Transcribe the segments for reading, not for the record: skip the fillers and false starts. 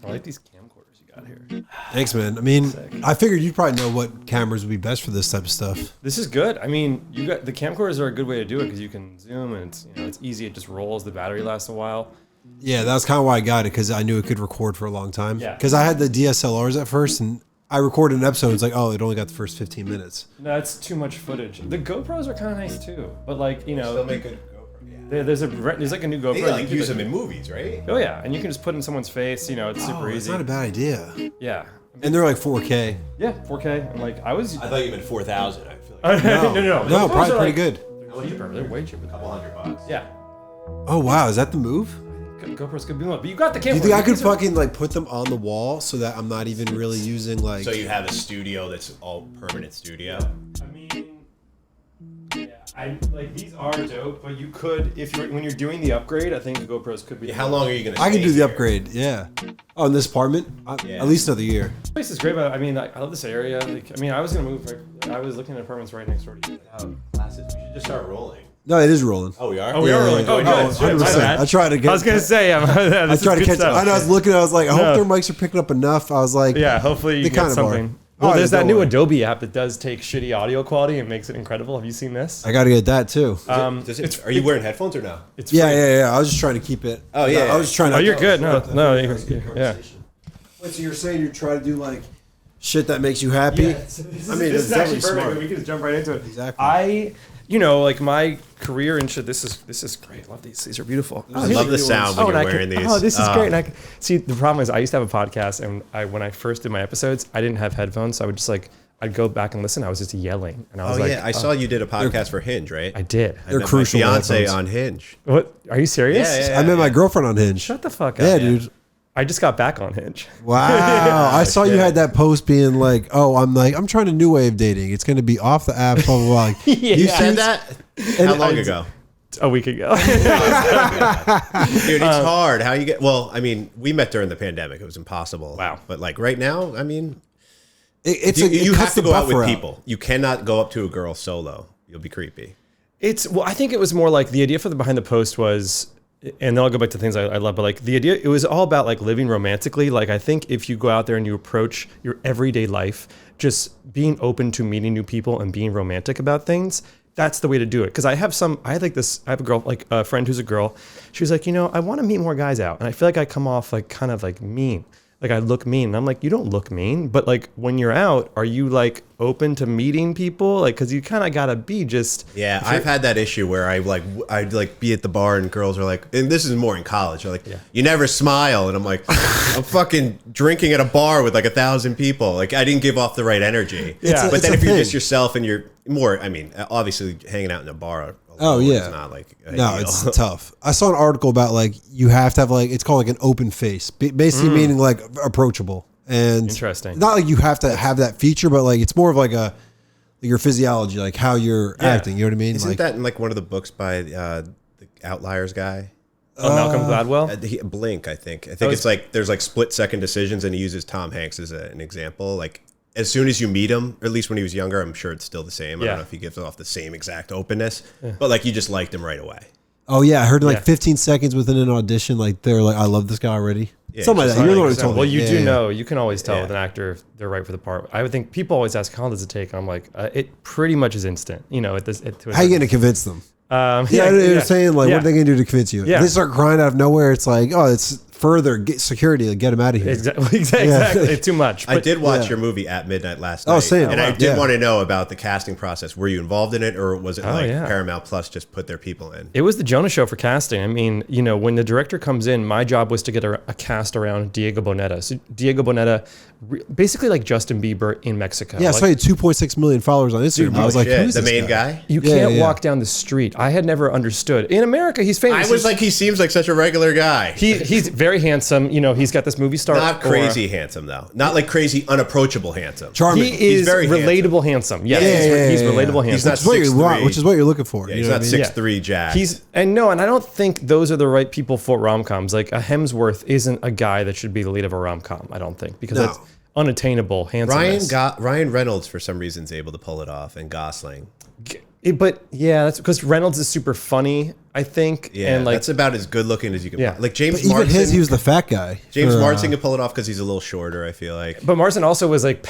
I like these camcorders you got here. Thanks, man. I mean, I figured you'd probably know what cameras would be best for this type of stuff. This is good. I mean, you got the camcorders are a good way to do it because you can zoom and it's easy. It just rolls. The battery lasts a while. Yeah, that's kind of why I got it, because I knew it could record for a long time. Yeah. Because I had the DSLRs at first, and I recorded an episode. It's like, oh, it only got the first 15 minutes. No, that's too much footage. The GoPros are kind of nice too, but like Still make good GoPro. Yeah. there's like a new GoPro. They like use them in movies, right? Oh yeah, and you can just put in someone's face. It's super It's easy. not a bad idea. Yeah. And they're like 4K. Yeah, 4K. And like I thought you meant 4,000. I feel like no. No, Those probably are, pretty like, good. They're cheaper. They're way cheaper. a couple $100. Yeah. Oh, wow. Is that the move? GoPros could be one, but you got the camera. Do you think I could fucking like put them on the wall so that I'm not even really using like... So you have a studio that's all permanent studio? I mean, yeah, these are dope, but you could, when you're doing the upgrade, I think the GoPros could be. How long are you going to I can do the here? upgrade, yeah. Oh, in this apartment? Yeah. At least another year. This place is great, but I mean, I love this area. I was gonna move. I was looking at apartments right next door to you. Classes. We should just start rolling. No, it is rolling. Oh, we are? Oh, we are rolling. Oh, good. 100%. I tried to get... I was gonna say, I tried to catch up. I know, I was looking, I was like, I hope their mics are picking up enough. I was like... Yeah, hopefully you they get kind of something. are. Well, there's that don't new worry. Adobe app that does take shitty audio quality and makes it incredible. Have you seen this? I got to get that too. Are you wearing headphones or no? It's free. Yeah. I was just trying to keep it. Oh, yeah. I was trying to... Oh, you're good. No. Yeah. Wait, so you're saying you're trying to do like shit that makes you happy? Yeah, I mean, this it's is definitely actually perfect. smart. We can just jump right into it. Exactly. Like my career and shit. This is great. I love these. These are beautiful. I love the sound when you're wearing these. Oh, this is great. And I see the problem is I used to have a podcast, and when I first did my episodes, I didn't have headphones, so I would just I'd go back and listen. I was just yelling, and I was I saw you did a podcast for Hinge, right? I did. They're met crucial. My fiance headphones. on Hinge. What? Are you serious? Yeah. I met my girlfriend on Hinge. Shut the fuck up. Yeah, dude. I just got back on Hinge. Wow. I saw you had that post being like, oh, I'm trying a new way of dating. It's going to be off the app, blah, blah, blah. Yeah. You said that? How long ago? A week ago. Dude, it's hard. How you get... Well, I mean, we met during the pandemic. It was impossible. Wow. But like right now, I mean... You have to go out with people. You cannot go up to a girl solo. You'll be creepy. I think it was more like the idea for the behind the post was, and then I'll go back to things I love, but like the idea, it was all about like living romantically. Like I think if you go out there and you approach your everyday life, just being open to meeting new people and being romantic about things, that's the way to do it. Because I have a girl, like a friend who's a girl. She was like, I want to meet more guys out. And I feel like I come off like kind of like mean. Like I look mean. And I'm like, you don't look mean. But like when you're out, are you like open to meeting people? Like, cause you kind of gotta be just. Yeah, I've had that issue where I'd be at the bar and girls are like, and this is more in college. They're like, you never smile. And I'm like, I'm fucking drinking at a bar with like 1,000 people. Like I didn't give off the right energy. Yeah. But then if you're just yourself and you're more, I mean, obviously hanging out in a bar. Oh yeah, it's not like it's tough. I saw an article about like you have to have like it's called like an open face, basically meaning like approachable and interesting. Not like you have to have that feature, but like it's more of like your physiology, like how you're acting. You know what I mean? Isn't like, that in like one of the books by the Outliers guy? Malcolm Gladwell? Blink, I think. It's like there's like split second decisions, and he uses Tom Hanks as an example. Like as soon as you meet him, or at least when he was younger, I'm sure it's still the same. I don't know if he gives off the same exact openness, but like you just liked him right away. Oh yeah, I heard like 15 seconds within an audition, like they're like, I love this guy already. Yeah, something like that. You're the one who told me. Well, you do know, you can always tell with an actor if they're right for the part. I would think people always ask, how long does it take? I'm like, it pretty much is instant. How are you going to convince them? You're saying like, what are they going to do to convince you? If they start crying out of nowhere, it's like, oh, it's further get security, like, get them out of here. Exactly. Too much. But I did watch your movie At Midnight last night. Same. And I did want to know about the casting process. Were you involved in it, or was it Paramount Plus just put their people in? It was the Jonah Show for casting. I mean, when the director comes in, my job was to get a cast around Diego Boneta. So Diego Boneta, basically like Justin Bieber in Mexico. Yeah, I saw you had 2.6 million followers on Instagram. I was like, who's the this main guy? You can't walk down the street. I had never understood. In America, he's famous. I was like, he seems like such a regular guy. He's very handsome. He's got this movie star. Not crazy handsome, though. Not like crazy, unapproachable handsome. Charming. He is very relatable handsome. Yes, he's relatable handsome. He's not 6'3", which is what you're looking for. Yeah, he's not 6'3" jack. And I don't think those are the right people for rom-coms. Like a Hemsworth isn't a guy that should be the lead of a rom-com, I don't think, because that's unattainable handsomeness. Ryan Reynolds, for some reason, is able to pull it off, and Gosling. But yeah, that's because Reynolds is super funny, I think. Yeah, and like that's about as good looking as you can. Yeah. Like James But even Marsden, he was the fat guy. James Marsden can pull it off because he's a little shorter, I feel like. But Marsden also was like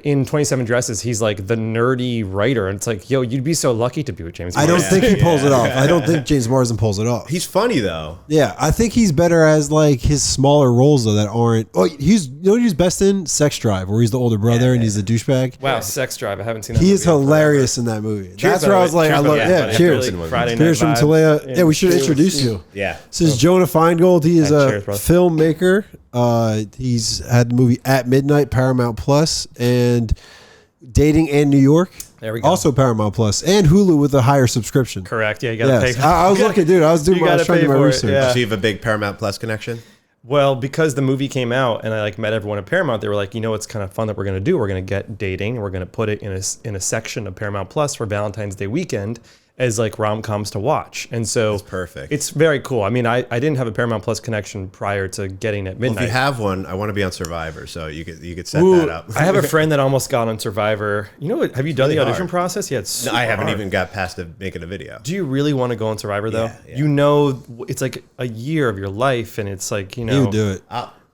in 27 Dresses, he's like the nerdy writer. And it's like, yo, you'd be so lucky to be with James Marsden. I don't think he pulls it off. I don't think James Marsden pulls it off. He's funny though. Yeah, I think he's better as like his smaller roles though that aren't. Oh, he's what he's best in? Sex Drive, where he's the older brother and he's the douchebag. Wow, Sex Drive. I haven't seen that. He is hilarious in that movie. Cheers, That's where I was like, I love. Yeah, cheers. Friday night Cheers from vibes. Talea. Yeah, we should introduce you. Yeah. This is Jonah Feingold. He is a cheers, brother. filmmaker. He's had the movie At Midnight, Paramount Plus, and Dating and New York. There we go. Also Paramount Plus and Hulu with a higher subscription. Correct. Yeah, you got to pay Yes, for I was looking, dude. I was doing. I was trying to do my research. Yeah. So you have a big Paramount Plus connection? Well, because the movie came out and I like met everyone at Paramount, they were like, you know, what's kind of fun that we're going to do. We're going to get Dating. And we're going to put it in a section of Paramount Plus for Valentine's Day weekend as like rom-coms to watch. And so That's perfect. It's very cool. I mean, I didn't have a Paramount Plus connection prior to getting At Midnight. Well, if you have one, I want to be on Survivor, so you could set Ooh, that up. I have a friend that almost got on Survivor. You know what? Have you done the audition hard. process? Yeah, it's No, I haven't hard. even got past making a video. Do you really want to go on Survivor though? Yeah. You know, it's like a year of your life, and it's like, you know, You would do it.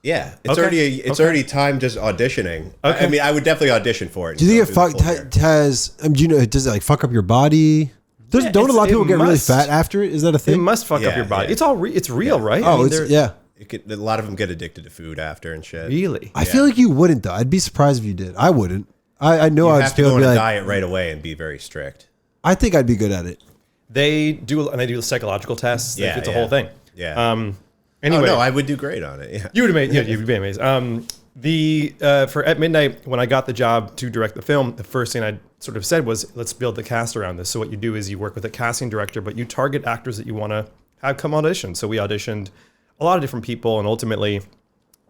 Yeah, it's Okay. already time just auditioning. Okay. I mean, I would definitely audition for it. Do you think Go it through the full year. has? Do you know? Does it like fuck up your body? Yeah, Don't a lot of people it get really must. fat after it? Is that a It thing? must fuck up Yeah, your body. yeah. It's all it's real, right? I Oh, mean, it's they're- yeah. A lot of them get addicted to food after and shit. Really? I feel like you wouldn't though. I'd be surprised if you did. I wouldn't. I know You I'd have to feel go on be a like. diet right away and be very strict. I think I'd be good at it. They do, and they do psychological tests. Yeah, It's a yeah. whole thing. Yeah. Anyway, Oh, no, I would do great on it. Yeah. you would have made. Yeah, you'd be amazed. For At Midnight, when I got the job to direct the film, the first thing I sort of said was, let's build the cast around this. So what you do is you work with a casting director, but you target actors that you want to have come audition. So we auditioned a lot of different people, and ultimately,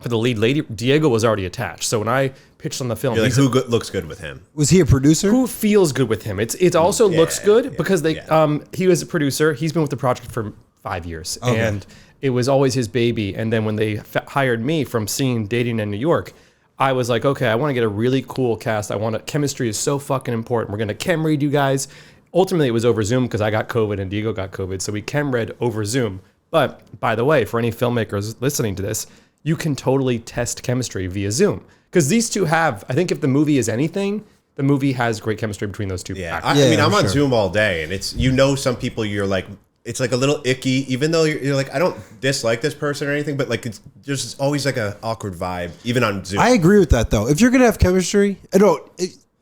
for the lead lady, Diego was already attached. So when I pitched on the film, You're like, he's looks good with him? Was he a producer? who feels good with him. It also looks good because they yeah. he was a producer. He's been with the project for 5 years, and it was always his baby. And then when they hired me from seeing Dating in New York, I was like, okay, I want to get a really cool cast. Chemistry is so fucking important. We're gonna chem read you guys. Ultimately, it was over Zoom because I got COVID and Diego got COVID, so we chem read over Zoom. But by the way, for any filmmakers listening to this, you can totally test chemistry via Zoom. Because these two have, I think if the movie is anything, the movie has great chemistry between those two Yeah. actors. I mean, I'm for on sure. Zoom all day, and it's, some people you're like, it's like a little icky, even though you're like, I don't dislike this person or anything, but like, there's always like a awkward vibe, even on Zoom. I agree with that though. If you're gonna have chemistry,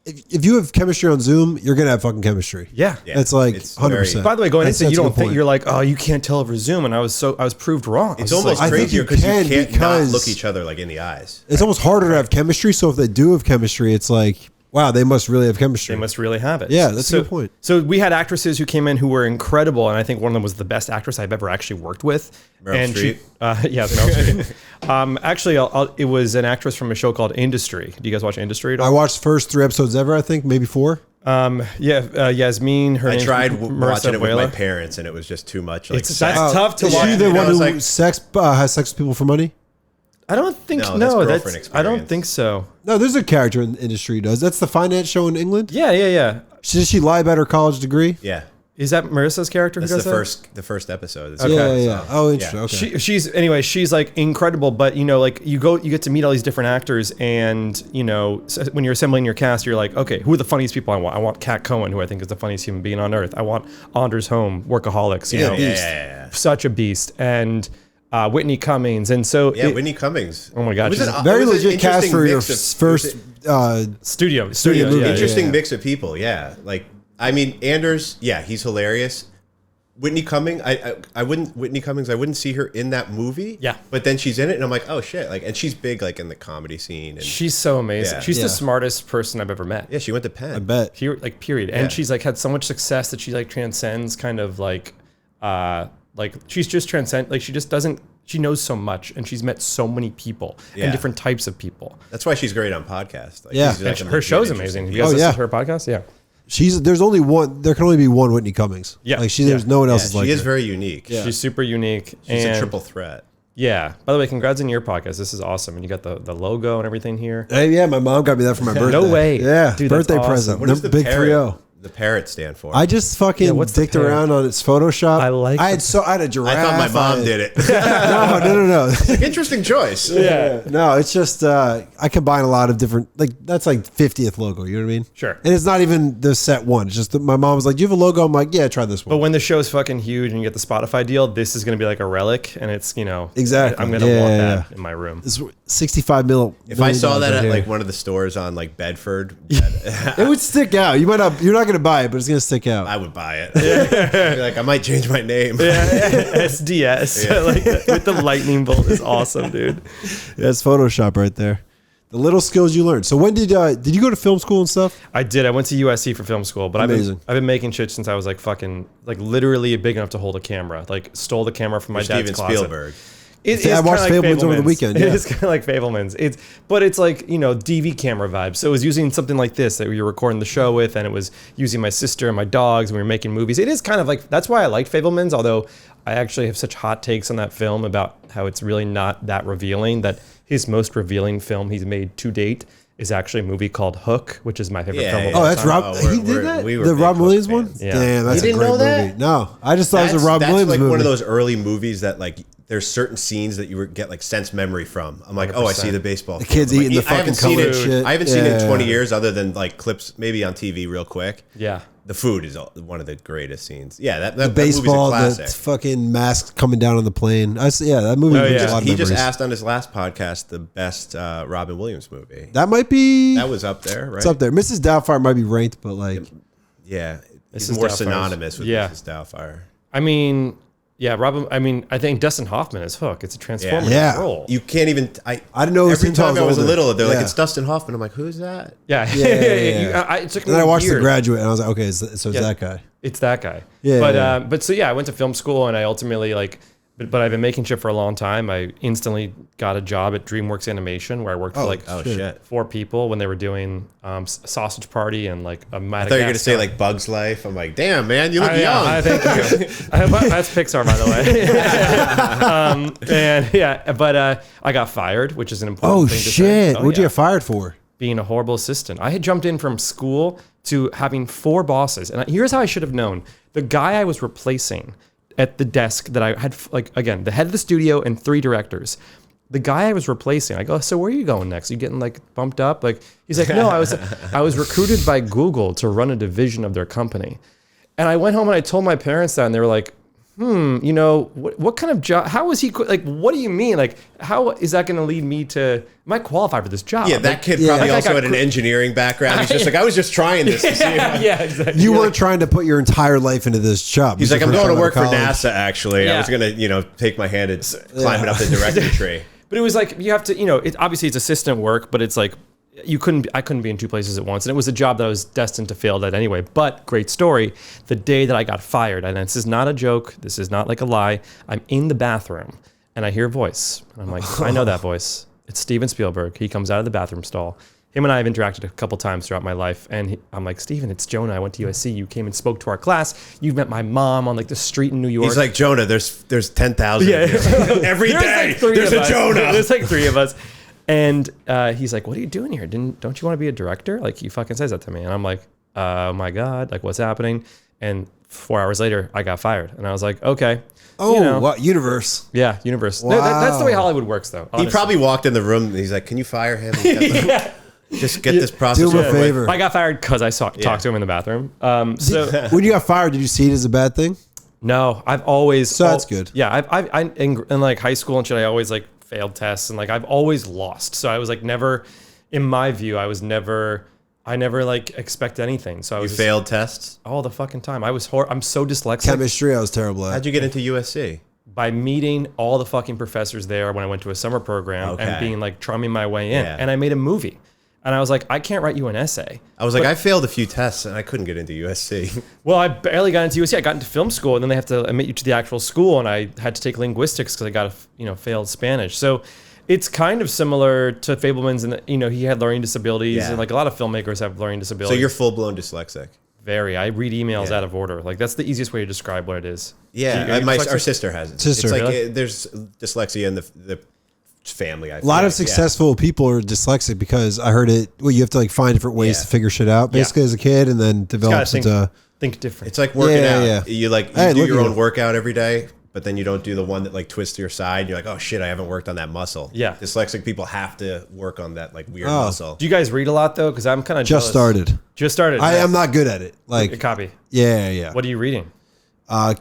if you have chemistry on Zoom, you're gonna have fucking chemistry. Yeah. Yeah. It's like It's 100%. By the way, going into it, you That's a don't good think point. you're like, oh, you can't tell over Zoom, and I was proved wrong. It's I was almost like, I think crazier you because you can can't not because- look each other like in the eyes. It's almost harder to have chemistry. So if they do have chemistry, it's like, wow, they must really have chemistry. they must really have it. Yeah, that's a good point. So we had actresses who came in who were incredible, and I think one of them was the best actress I've ever actually worked with. Meryl and Streep? Meryl Streep. Actually, it was an actress from a show called Industry. Do you guys watch Industry at all? I watched the first 3 episodes ever. I think maybe 4. Yasmin. Her I name's tried Marissa watching it with my Abuela. parents, and it was just too much. Like, That's sex. tough to Is watch. she the You know, one it's who like- has sex with people for money? I don't think No, no. that's That's Girlfriend I don't Experience. think so. No, there's a character in the industry who does. That's the finance show in England. Yeah. Did she lie about her college degree? Yeah, Is that Marissa's character who that's does the first episode. It's Yeah. Oh, interesting. Okay. She's like incredible, but like you get to meet all these different actors, and when you're assembling your cast, you're like, okay, who are the funniest people I want? I want Kat Cohen, who I think is the funniest human being on earth. I want Anders Holm, Workaholics, Yeah. such a beast, and Whitney Cummings, and so Yeah, Whitney Cummings. Oh my God, It was she's an- Very it was an legit cast interesting for your mix of- first. studio movie. yeah, interesting yeah. mix of people. Yeah, like I mean, Anders. Yeah, he's hilarious. Whitney Cummings, I wouldn't see her in that movie. Yeah. But then she's in it, and I'm like, oh shit! Like, and she's big, like in the comedy scene. And She's so amazing. Yeah. She's Yeah. the smartest person I've ever met. yeah, she went to Penn. I bet. Period. And she's like had so much success that she like transcends kind of like she's just transcend, like she just doesn't, she knows so much, and she's met so many people Yeah. and different types of people. That's why she's great on podcasts. Like, Yeah. she's like And a her legit show's interesting amazing. Have you people. guys Oh, listened yeah. to her podcast? Yeah. There's only one. There can only be one Whitney Cummings. Yeah. Like there's no one else is Yeah, like she is her. very unique. Yeah. She's super unique. She's and a triple threat. Yeah. By the way, congrats on your podcast. This is awesome. And you got the logo and everything here. Hey, yeah, my mom got me that for my birthday. No way. Yeah, Dude, that's birthday awesome. present. What is the Big parent? 3-0. the parrot stand for? I just fucking dicked around on its Photoshop. I had a giraffe. I thought my mom did it. No. Interesting choice. Yeah. No, it's just I combine a lot of different, like that's like 50th logo. You know what I mean? Sure. And it's not even the set one. It's just that my mom was like, "Do you have a logo?" I'm like, "Yeah, try this one." But when the show's fucking huge and you get the Spotify deal, this is going to be like a relic, and it's exactly. I'm going to want that in my room. It's 65 mil. If I saw that at like one of the stores on like Bedford, it would stick out. You're not going to buy it, but it's going to stick out. I would buy it. Like I might change my name. SDS like with the lightning bolt is awesome, dude. Yeah, it's Photoshop right there. The little skills you learned. So when did you go to film school and stuff? I did. I went to USC for film school, but I've been making shit since I was like fucking like literally big enough to hold a camera. Like stole the camera from my dad's closet. Spielberg. I watched Fablemans over the weekend. Yeah. It is kind of like Fablemans. It's like DV camera vibes. So it was using something like this that we were recording the show with, and it was using my sister and my dogs, and we were making movies. It is kind of like that's why I liked Fablemans. Although I actually have such hot takes on that film about how it's really not that revealing. That his most revealing film he's made to date is actually a movie called Hook, which is my favorite film of all time. That's Rob. He did that. The Rob Williams one. Yeah. Damn, that's a great movie. No, I just thought it was a Rob Williams like movie. One of those early movies that like there's certain scenes that you get like sense memory from. I'm like, 100%. Oh, I see the baseball. The kids eating the fucking colored shit. I haven't seen it in 20 years, other than like clips maybe on TV real quick. Yeah. The food is one of the greatest scenes. Yeah, the baseball, the fucking mask coming down on the plane. That movie. He just asked on his last podcast the best Robin Williams movie. That might be. That was up there, right? It's up there. Mrs. Doubtfire might be ranked, but like, it's more synonymous with Mrs. Doubtfire. I mean. Yeah, Robin. I mean, I think Dustin Hoffman is Hook. It's a transformative role. You can't even. I didn't know. Every time I was little, they're like, "It's Dustin Hoffman." I'm like, "Who's that?" Yeah. It took me. Then I watched The Graduate, and I was like, "Okay, so it's that guy." It's that guy. Yeah. But I went to film school, and I ultimately like. But I've been making shit for a long time. I instantly got a job at DreamWorks Animation, where I worked for like 4 people when they were doing Sausage Party and like a Madagascar. I thought you were going to say like Bug's Life. I'm like, damn, man, you look young. Thank you. That's Pixar, by the way. But I got fired, which is an important thing to say. What'd you get fired for? Being a horrible assistant. I had jumped in from school to having 4 bosses. And here's how I should have known. The guy I was replacing at the desk that I had, like, again, the head of the studio and 3 directors. The guy I was replacing, I go, so where are you going next? Are you getting like bumped up? Like, he's like, no, I was recruited by Google to run a division of their company. And I went home and I told my parents that, and they were like, what kind of job? How is he? Like, what do you mean? Like, how is that going to lead me to? Am I qualified for this job? Yeah, that kid probably also had an engineering background. He's just like, I was just trying this to see. Exactly. You weren't trying to put your entire life into this job. He's like, I'm going to work for NASA. Actually, I was going to take my hand and climbing up the director tree. But it was like you have to, obviously it's assistant work, but it's like I couldn't be in 2 places at once, and it was a job that I was destined to fail at anyway. But great story. The day that I got fired, and this is not a joke, this is not like a lie. I'm in the bathroom, and I hear a voice. And I'm like, I know that voice. It's Steven Spielberg. He comes out of the bathroom stall. Him and I have interacted a couple times throughout my life, and I'm like, Steven, it's Jonah. I went to USC. You came and spoke to our class. You've met my mom on like the street in New York. He's like, Jonah, there's 10,000 every day. Like there's a Jonah. There's like 3 of us. And he's like, what are you doing here? Don't you want to be a director? Like, he fucking says that to me. And I'm like, oh my God, like, what's happening? And 4 hours later, I got fired. And I was like, okay. Oh, what? Universe. Yeah, universe. Wow. That's the way Hollywood works, though. Honestly. He probably walked in the room and he's like, can you fire him? Just get this process over. Do him a favor. I got fired because I talked to him in the bathroom. So when you got fired, did you see it as a bad thing? No, I've always. So that's good. Yeah, I in like high school and shit, I always like failed tests, and like I've always lost. So I was like never, in my view, I never like expect anything. So I was failed tests all the fucking time. I'm so dyslexic. Chemistry, I was terrible at. How'd you get into USC? By meeting all the fucking professors there when I went to a summer program and being like charming my way in. And I made a movie. And I was like, I can't write you an essay. I was like, I failed a few tests and I couldn't get into USC. Well, I barely got into USC. I got into film school, and then they have to admit you to the actual school, and I had to take linguistics because I got failed Spanish. So it's kind of similar to Fableman's, and he had learning disabilities, and like a lot of filmmakers have learning disabilities. So you're full blown dyslexic. Very. I read emails out of order. Like, that's the easiest way to describe what it is. Yeah, our sister has it. It's like there's dyslexia in the family. A lot of successful people are dyslexic because I heard it. Well, you have to like find different ways to figure shit out, basically as a kid, and then develop into think different. It's like working out. You do your own workout every day, but then you don't do the one that like twists your side. You're like, oh shit, I haven't worked on that muscle. Yeah, dyslexic people have to work on that like weird muscle. Do you guys read a lot though? Because I'm kind of just started. I am not good at it. Like a copy. Yeah. What are you reading?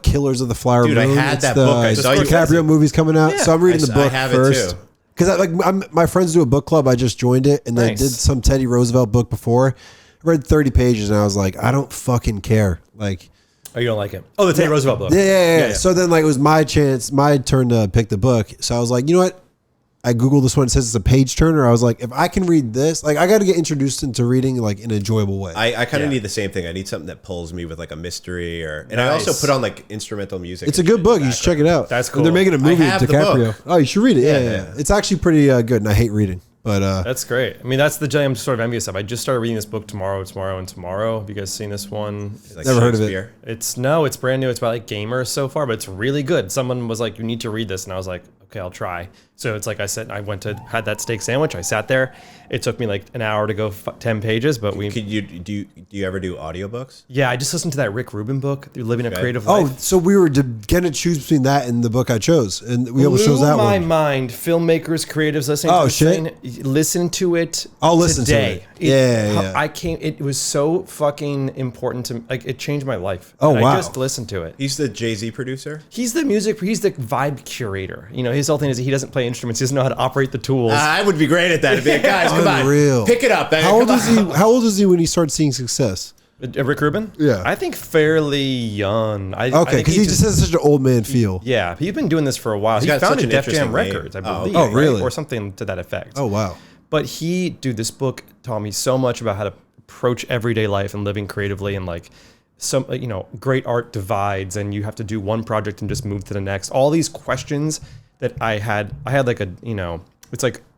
Killers of the Flower Moon. Dude, I had that book. I saw DiCaprio movie's coming out, so I'm reading the book first. Because my friends do a book club. I just joined it, and they did some Teddy Roosevelt book before. I read 30 pages, and I was like, I don't fucking care. Like, oh, you don't like it? Oh, the Teddy Roosevelt book. Yeah. So then, like, it was my turn to pick the book. So I was like, you know what? I Googled this one. It says it's a page turner. I was like, if I can read this, like, I got to get introduced into reading like in an enjoyable way. I kind of need the same thing. I need something that pulls me with like a mystery and I also put on like instrumental music. It's a good book. You should check it out. That's cool. And they're making a movie with DiCaprio. Oh, you should read it. Yeah. It's actually pretty good, and I hate reading. But that's great. I mean, that's the I'm sort of envious of. I just started reading this book tomorrow. Have you guys seen this one? Like never heard of it. It's brand new. It's about like gamers so far, but it's really good. Someone was like, you need to read this, and I was like, okay, I'll try. So it's like I had that steak sandwich. I sat there. It took me like an hour to go 10 pages, but do you ever do audiobooks? Yeah, I just listened to that Rick Rubin book, Living a Creative Life. Oh, so we were gonna choose between that and the book I chose, and we almost chose that one. Blew my mind. Filmmakers, creatives listening to shit. Listen to it. I'll listen today. To it. I came. It was so fucking important to me. Like, it changed my life. Oh, wow. I just listened to it. He's the Jay-Z producer? He's the vibe curator. You know, his whole thing is he doesn't play instruments. He doesn't know how to operate the tools. I would be great at that. I'd be like, guys, come on. Pick it up. How old is he when he started seeing success? Rick Rubin? Yeah. I think fairly young. Okay, because he just has such an old man feel. Yeah, he's been doing this for a while. He founded Def Jam Records, I believe. Oh, really? Right? Or something to that effect. Oh, wow. But this book taught me so much about how to approach everyday life and living creatively, and like great art divides, and you have to do one project and just move to the next. All these questions that I had like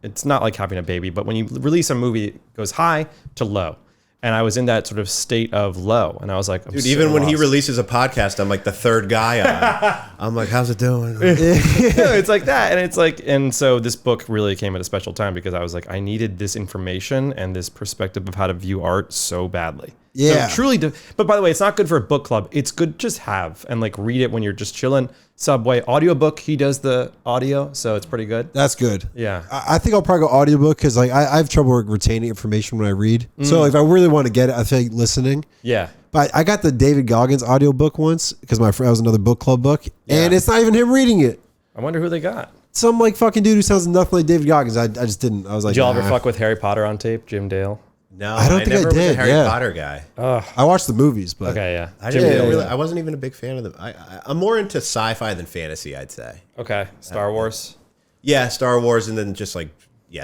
it's not like having a baby, but when you release a movie, it goes high to low. And I was in that sort of state of low. And I was like, dude, even when he releases a podcast, I'm like the third guy on. I'm like, how's it doing? It's like that. And it's like, and so this book really came at a special time because I was like, I needed this information and this perspective of how to view art so badly. Yeah. So truly, but by the way, it's not good for a book club. It's good to just have and like read it when you're just chilling. Subway audiobook. He does the audio, so it's pretty good. That's good. Yeah. I think I'll probably go audiobook because like I have trouble retaining information when I read. So if I really want to get it, I feel like listening. Yeah. But I got the David Goggins audiobook once because my friend was another book club book, and it's not even him reading it. I wonder who they got. Some like fucking dude who sounds nothing like David Goggins. I just didn't. I was like, did y'all ever fuck with Harry Potter on tape, Jim Dale? No, I don't think I did. Was a Harry Potter guy. I watched the movies, but okay, yeah. I wasn't even a big fan of them. I'm more into sci-fi than fantasy, I'd say. Okay, Star Wars. Yeah, Star Wars, and then just like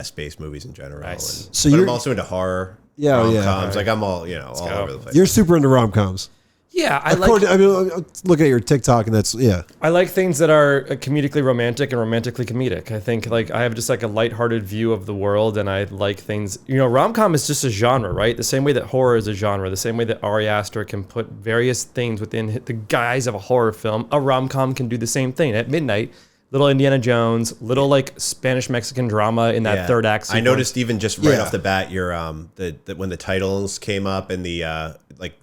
space movies in general. Nice. But I'm also into horror. Rom-coms. Like I'm all all over the place. You're super into rom-coms. Yeah, I mean, look at your TikTok, and that's I like things that are comedically romantic and romantically comedic. I think like I have just like a lighthearted view of the world, and I like things. Rom-com is just a genre, right? The same way that horror is a genre, the same way that Ari Aster can put various things within the guise of a horror film. A rom-com can do the same thing. At midnight, little Indiana Jones, little like Spanish Mexican drama in that third act sequence. I noticed even just right off the bat, your when the titles came up and the like.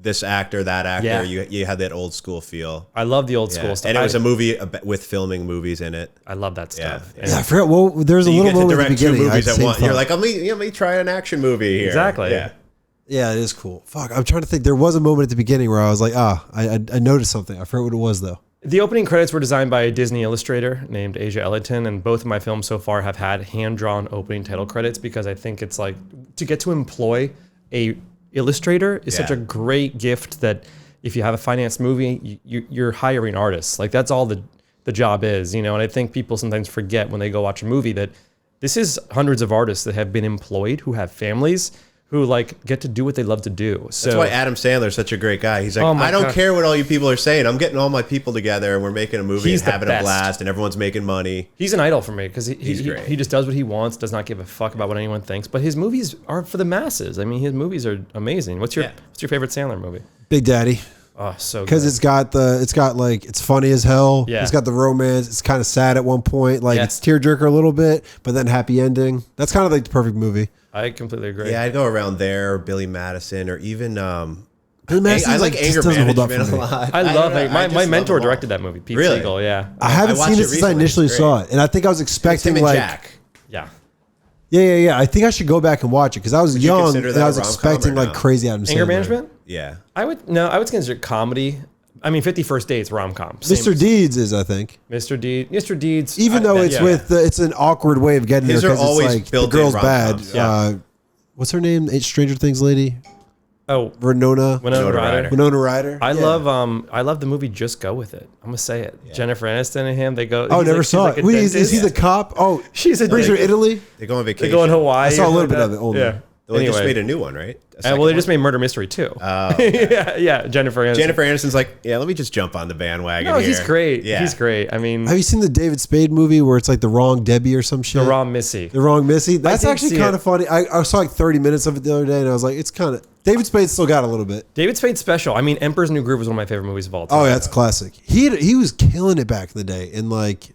This actor, that actor, you had that old school feel. I love the old school stuff. And it was a movie with filming movies in it. I love that stuff. Yeah, I forgot. Well, there's a little moment at the beginning. You get to direct 2 movies at once. You're like, let me try an action movie here. Exactly. Yeah, it is cool. Fuck, I'm trying to think. There was a moment at the beginning where I was like, I noticed something. I forgot what it was, though. The opening credits were designed by a Disney illustrator named Asia Ellington, and both of my films so far have had hand-drawn opening title credits because I think it's like, to get to employ a illustrator is such a great gift that if you have a financed movie, you're hiring artists. Like that's all the job is, and I think people sometimes forget when they go watch a movie that this is hundreds of artists that have been employed, who have families, who like get to do what they love to do. So that's why Adam Sandler's such a great guy. He's like, I don't care what all you people are saying. I'm getting all my people together and we're making a movie and having a blast and everyone's making money. He's an idol for me because he just does what he wants, does not give a fuck about what anyone thinks. But his movies are for the masses. I mean, his movies are amazing. What's your favorite Sandler movie? Big Daddy. Oh, so because it's got like it's funny as hell. Yeah. It's got the romance. It's kind of sad at one point. Like it's tearjerker a little bit, but then happy ending. That's kind of like the perfect movie. I completely agree. Yeah, I'd go around there, or Billy Madison, or even Billy Madison's I like Anger Management a lot. I love it. My mentor directed that movie, Pete Siegel. Yeah, I haven't seen it since I initially saw it, and I think I was expecting like Jack. Yeah. I think I should go back and watch it because I was young and I was expecting like crazy Adam Sandler. Anger Management. Yeah, I would consider it comedy. I mean, 50 First Dates rom-com. Mr. Deeds is, I think. Mr. Deeds. Even though it's it's an awkward way of getting there because it's like the girl's bad. Yeah. What's her name? Stranger Things lady. Oh, Winona Ryder. Winona Ryder. I love the movie Just Go With It. I'm gonna say it. Yeah. Jennifer Aniston and him. They go. Oh, never saw it. Wait, is he the cop? Oh, she's a brings her Italy. They go on vacation. They go in Hawaii. I saw a little bit of it. Only. Yeah. They just made a new one, right? Well, they just made Murder Mystery too. Oh, okay. yeah. Jennifer Aniston's like, let me just jump on the bandwagon. No, he's great. Yeah. He's great. I mean, have you seen the David Spade movie where it's like The Wrong Debbie or some shit? The Wrong Missy. The Wrong Missy. That's actually kind of funny. I saw like 30 minutes of it the other day, and I was like, it's kind of David Spade still got a little bit. David Spade's special. I mean, Emperor's New Groove was one of my favorite movies of all time. Oh, yeah, that's classic. He was killing it back in the day, and like.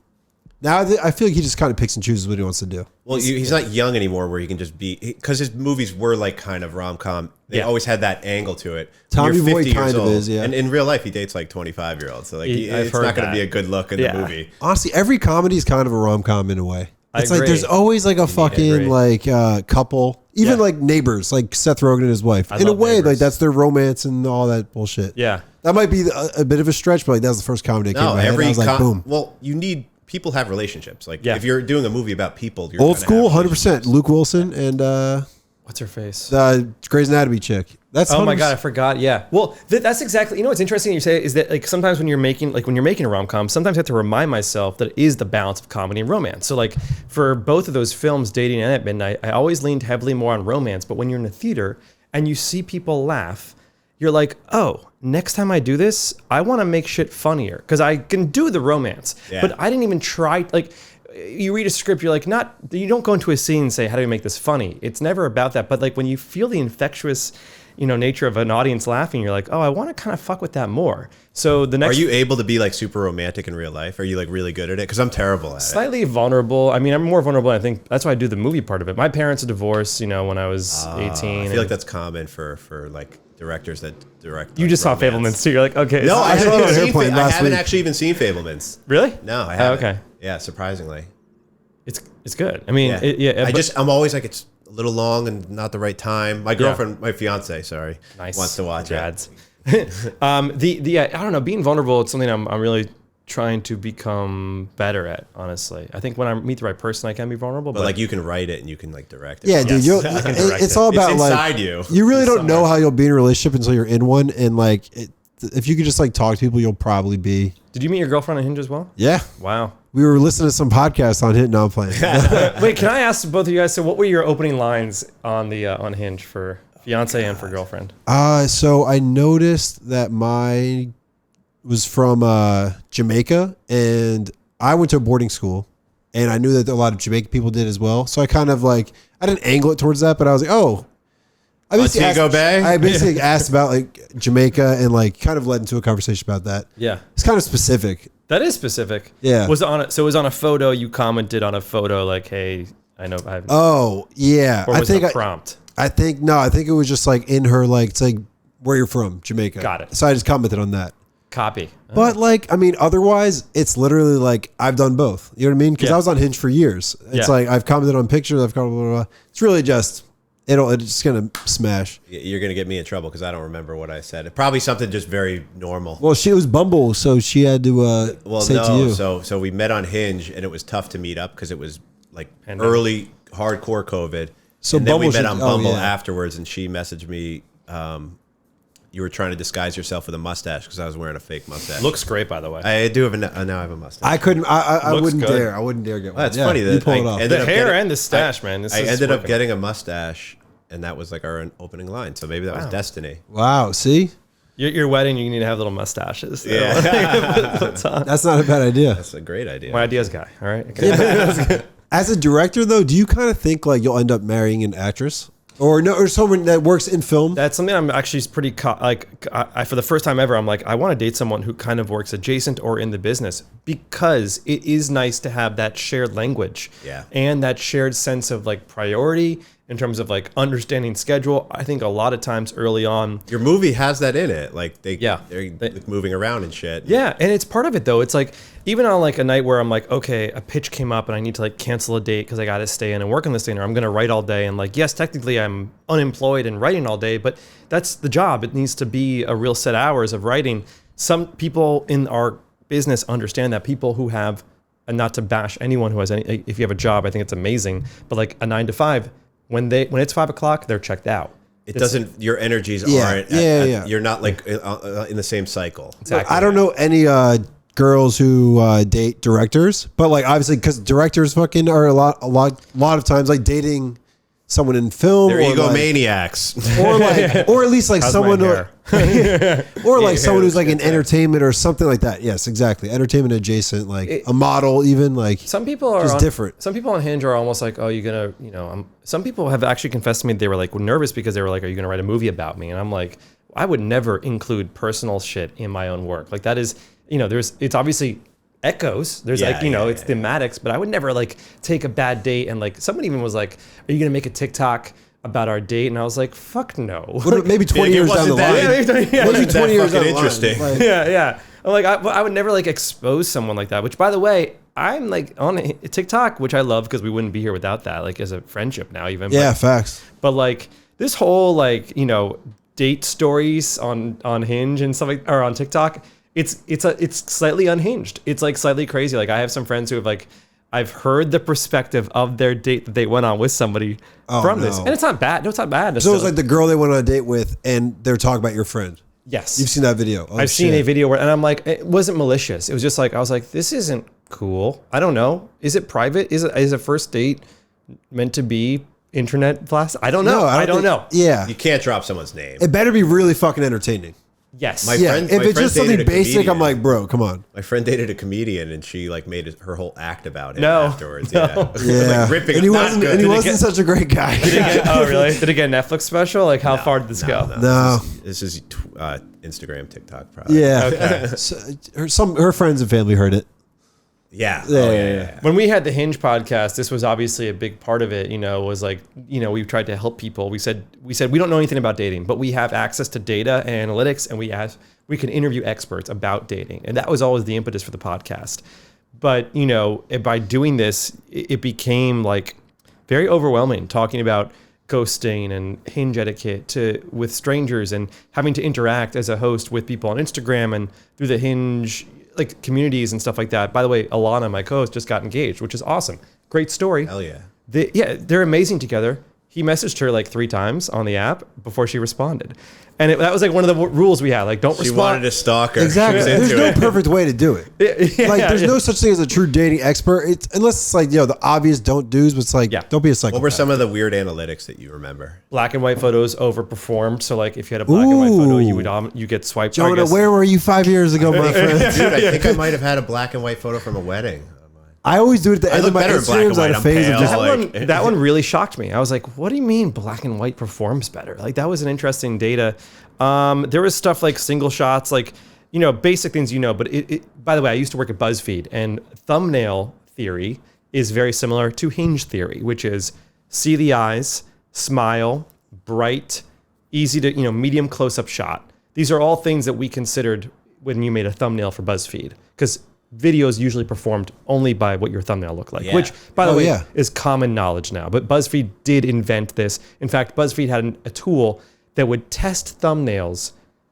Now I feel like he just kind of picks and chooses what he wants to do. Well, he's not young anymore where he can just be... Because his movies were like kind of rom-com. They always had that angle to it. Tommy Boy kind of is, yeah. And in real life, he dates like 25-year-olds. So like, it's not going to be a good look in the movie. Honestly, every comedy is kind of a rom-com in a way. It's like there's always like a fucking like couple. Even like Neighbors, like Seth Rogen and his wife. In a way, like that's their romance and all that bullshit. Yeah. That might be a bit of a stretch, but like that was the first comedy that came to my head. I was like, boom. Well, you need... People have relationships. Like if you're doing a movie about people, you're old school, 100%. Luke Wilson and what's her face? The Grey's Anatomy chick. That's 100%. Oh my god, I forgot. Yeah. Well, that's exactly. You know what's interesting? You say is that like sometimes when you're making a rom-com, sometimes I have to remind myself that it is the balance of comedy and romance. So like for both of those films, Dating and At Midnight, I always leaned heavily more on romance. But when you're in a theater and you see people laugh, you're like, oh, next time I do this, I want to make shit funnier because I can do the romance. Yeah. But I didn't even try. Like, you read a script, you're like, you don't go into a scene and say, how do we make this funny? It's never about that. But like when you feel the infectious, nature of an audience laughing, you're like, oh, I want to kind of fuck with that more. So the next. Are you able to be like super romantic in real life? Are you like really good at it? Because I'm terrible at it. Slightly vulnerable. I mean, I'm more vulnerable. I think that's why I do the movie part of it. My parents are divorced, when I was 18. I feel like that's common for like directors that direct. You just saw Fabelmans too. You're like, okay. No, I haven't actually even seen Fabelmans. Really? No, I haven't. Oh, okay. Yeah, surprisingly. It's good. I mean, I'm always like, it's a little long and not the right time. My girlfriend, my fiance, wants to watch it. I don't know. Being vulnerable, it's something I'm really trying to become better at, honestly. I think when I meet the right person, I can be vulnerable. But like you can write it and you can like direct it. Yeah, dude. It's all about it's like inside you. You really don't know how you'll be in a relationship until you're in one, and like if you could just like talk to people, you'll probably be. Did you meet your girlfriend on Hinge as well? Yeah. Wow. We were listening to some podcasts on Hinge. No, I'm playing. Wait, can I ask both of you guys? So, what were your opening lines on the on Hinge for fiance and for girlfriend? So I noticed that mine was from Jamaica, and I went to a boarding school, and I knew that a lot of Jamaican people did as well. So I kind of like I didn't angle it towards that, but I was like, oh. I basically asked about like Jamaica and like kind of led into a conversation about that. Yeah, it's kind of specific. That is specific. Yeah. So it was on a photo. You commented on a photo like, "Hey, I know." Oh yeah. Or was it a prompt? I think it was just like in her like it's like where you're from, Jamaica. Got it. So I just commented on that. Copy. But like I mean, otherwise it's literally like I've done both. You know what I mean? Because I was on Hinge for years. It's like I've commented on pictures. I've commented. Blah, blah, blah. It's really just. It's just gonna smash. You're gonna get me in trouble because I don't remember what I said. It probably something just very normal. Well, she was Bumble, so she had to say to you. So we met on Hinge, and it was tough to meet up because it was like early hardcore COVID. So and Bumble then we met on Bumble afterwards, and she messaged me. You were trying to disguise yourself with a mustache because I was wearing a fake mustache. Looks great, by the way. I do have now I have a mustache. I couldn't. I wouldn't dare. I wouldn't dare get one. That's funny. That you pull it off. The hair and the stash, man. I ended up getting a mustache, and that was like our opening line. So maybe that was destiny. Wow. See, your wedding, you need to have little mustaches. Yeah, that's not a bad idea. That's a great idea. My ideas guy. All right. Okay. As a director, though, do you kind of think like you'll end up marrying an actress? or someone that works in film. That's something I'm actually pretty for the first time ever, I'm like, I want to date someone who kind of works adjacent or in the business, because it is nice to have that shared language and that shared sense of like priority in terms of like understanding schedule. I think a lot of times early on, your movie has that in it. Like they're like moving around and shit. Yeah. And it's part of it though. It's like, even on like a night where I'm like, okay, a pitch came up and I need to like cancel a date because I got to stay in and work on this thing, or I'm going to write all day. And like, yes, technically I'm unemployed and writing all day, but that's the job. It needs to be a real set hours of writing. Some people in our business understand that. People who have, and not to bash anyone who has any, if you have a job, I think it's amazing, but like a 9 to 5, when it's 5 o'clock, they're checked out. Your energies aren't, you're not like in the same cycle. Exactly. I don't know any girls who date directors, but like obviously because directors fucking are a lot of times like dating someone in film. They're egomaniacs. Or at least like someone or like someone who's like in entertainment or something like that. Yes, exactly. Entertainment adjacent, like a model, even like some people are just different. Some people on Hinge are almost like, oh, you're gonna, some people have actually confessed to me they were like nervous because they were like, are you gonna write a movie about me? And I'm like, I would never include personal shit in my own work. Like that is, it's obviously echoes. There's it's thematics, but I would never like take a bad date and like someone even was like, are you gonna make a TikTok about our date? And I was like, fuck no. Maybe 20 years down the line. Maybe 20 years down the line. Interesting. Like, yeah. I'm like, I would never like expose someone like that, which by the way, I'm like on TikTok, which I love because we wouldn't be here without that, like as a friendship now even. Yeah, facts. But like this whole like, date stories on Hinge and stuff like, or on TikTok, it's slightly unhinged. It's like slightly crazy. Like I have some friends who have like, I've heard the perspective of their date that they went on with somebody from this. And it's not bad. No, it's not bad. So it's like the girl they went on a date with and they're talking about your friend. Yes. You've seen that video. I've seen a video where, and I'm like, it wasn't malicious. It was just like, I was like, this isn't cool. I don't know. Is it private? Is a first date meant to be internet blast? I don't know. No, I don't know. Yeah. You can't drop someone's name. It better be really fucking entertaining. Yes. If it's just something basic, I'm like, bro, come on. My friend dated a comedian, and she like made her whole act about him afterwards. Yeah, like ripping. And he wasn't such a great guy. Oh, really? Did it get a Netflix special? Like, how far did this go? No. This is Instagram, TikTok, probably. Yeah. Okay. So, her friends and family heard it. Yeah. When we had the Hinge podcast, this was obviously a big part of it, was like, we've tried to help people. We said we don't know anything about dating, but we have access to data and analytics, and we can interview experts about dating. And that was always the impetus for the podcast. But, by doing this, it became like very overwhelming talking about ghosting and Hinge etiquette with strangers and having to interact as a host with people on Instagram and through the Hinge like communities and stuff like that. By the way, Alana, my co-host, just got engaged, which is awesome. Great story. Hell yeah. They're amazing together. He messaged her like 3 times on the app before she responded. And that was like one of the rules we had. Like, don't respond. She wanted to stalk her. Exactly. There's no perfect way to do it. There's no such thing as a true dating expert. Unless it's like, the obvious don't do's, but it's like, don't be a psychopath. What were some of the weird analytics that you remember? Black and white photos overperformed. So like if you had a black and white photo, you get swiped. Jonah, where were you 5 years ago, my friend? Dude, I think I might have had a black and white photo from a wedding. I always do it at the end of my Instagrams on a phase of just that one really shocked me. I was like, what do you mean black and white performs better? Like that was an interesting data. There was stuff like single shots, like, basic things, but by the way, I used to work at BuzzFeed, and thumbnail theory is very similar to Hinge theory, which is see the eyes, smile, bright, easy to, medium close-up shot. These are all things that we considered when you made a thumbnail for BuzzFeed, because video is usually performed only by what your thumbnail looked like, which, by the way, is common knowledge now. But BuzzFeed did invent this. In fact, BuzzFeed had a tool that would test thumbnails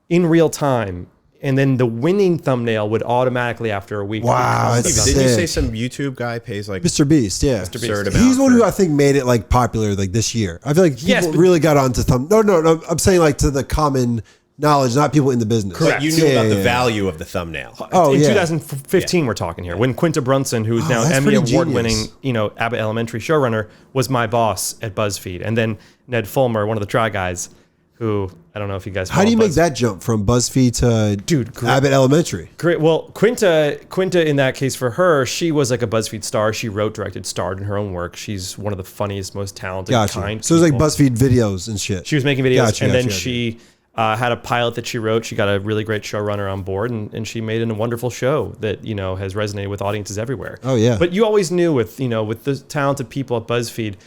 in real time, and then the winning thumbnail would automatically, after a week. Wow, didn't you say some YouTube guy pays like Mr. Beast? Yeah, Mr. Beast. He's one who I think made it like popular like this year. I feel like people really got onto No, I'm saying like to the common knowledge, not people in the business. Correct. You knew about the value of the thumbnail. In 2015, we're talking here, when Quinta Brunson, who's now Emmy Award-winning, Abbott Elementary showrunner, was my boss at BuzzFeed, and then Ned Fulmer, one of the Try Guys, who I don't know if you guys. How do you make that jump from BuzzFeed to Abbott Elementary? Great. Well, Quinta in that case for her, she was like a BuzzFeed star. She wrote, directed, starred in her own work. She's one of the funniest, most talented, kind. So it was like BuzzFeed videos and shit. She was making videos, and then she had a pilot that she wrote. She got a really great showrunner on board, and she made a wonderful show that has resonated with audiences everywhere. Oh yeah. But you always knew with the talented people at BuzzFeed.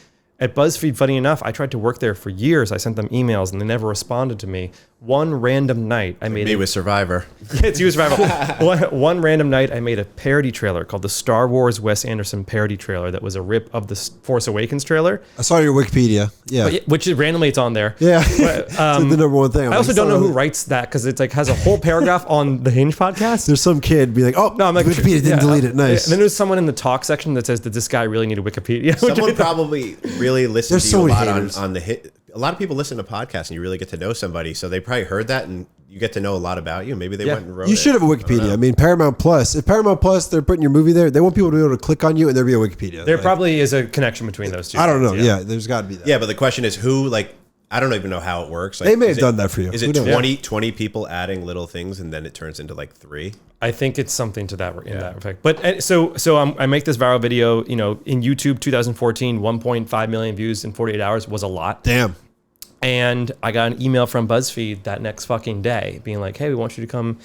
At BuzzFeed, funny enough, I tried to work there for years. I sent them emails and they never responded to me. One random night, I made me with Survivor. It's you with Survivor. one random night, I made a parody trailer called the Star Wars Wes Anderson parody trailer that was a rip of the Force Awakens trailer. I saw your Wikipedia. Yeah. Which is randomly it's on there. Yeah. But, it's the number one thing. I also don't know who writes that because it's like has a whole paragraph on the Hinge podcast. There's some kid be like, oh, no, I'm like, Wikipedia didn't delete it. Nice. And then there's someone in the talk section that says, did this guy really need a Wikipedia? Someone probably really listened to you a lot on the hit. A lot of people listen to podcasts and you really get to know somebody. So they probably heard that and you get to know a lot about you. Maybe they went and wrote You should have a Wikipedia. I mean, Paramount Plus. If Paramount Plus, they're putting your movie there, they want people to be able to click on you and there'll be a Wikipedia. There probably is a connection between those two. I don't know. Yeah, there's got to be that. Yeah, but the question is who, like, I don't even know how it works. Like, they may have done that for you. Is it 20 people adding little things and then it turns into like 3? I think it's something to that in that effect. But so I make this viral video, in YouTube 2014, 1.5 million views in 48 hours was a lot. Damn. And I got an email from BuzzFeed that next fucking day being like, hey, we want you to come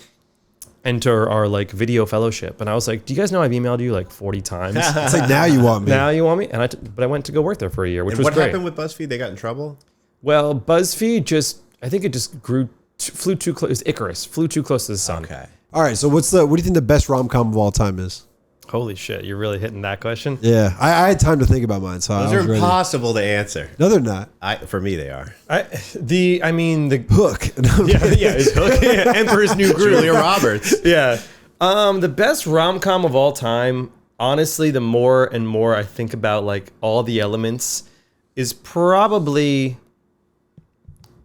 enter our like video fellowship. And I was like, do you guys know I've emailed you like 40 times? It's like, now you want me. Now you want me? But I went to go work there for a year, which was great. What happened with BuzzFeed? They got in trouble? Well, BuzzFeed I think it just flew too close. It was Icarus, flew too close to the sun. Okay. All right. So what do you think the best rom-com of all time is? Holy shit, you're really hitting that question? Yeah, I had time to think about mine, so those are impossible to answer. No, they're not. For me, they are. The Hook. It's Hook. Emperor's New Groove. Julia Roberts. Yeah. The best rom-com of all time, honestly, the more and more I think about like all the elements, is probably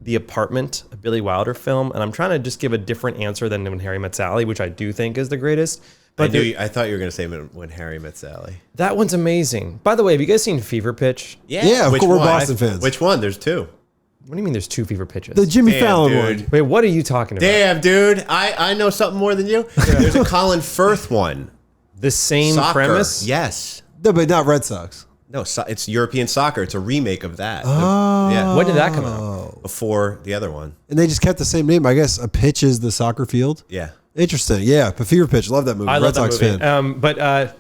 The Apartment, a Billy Wilder film, and I'm trying to just give a different answer than When Harry Met Sally, which I do think is the greatest. But I thought you were going to say When Harry Met Sally. That one's amazing. By the way, have you guys seen Fever Pitch? Yeah, of course, we're Boston fans. Which one? There's 2. What do you mean there's 2 Fever Pitches? The Jimmy Fallon one. Wait, what are you talking about? Damn, dude. I know something more than you. There's a Colin Firth one. The same premise? Yes. No, but not Red Sox. No, it's European soccer. It's a remake of that. Oh. Yeah. When did that come out? Before the other one. And they just kept the same name. I guess a pitch is the soccer field. Yeah. Interesting. Yeah, but Fever Pitch. Love that movie. I love that movie. Fan. But I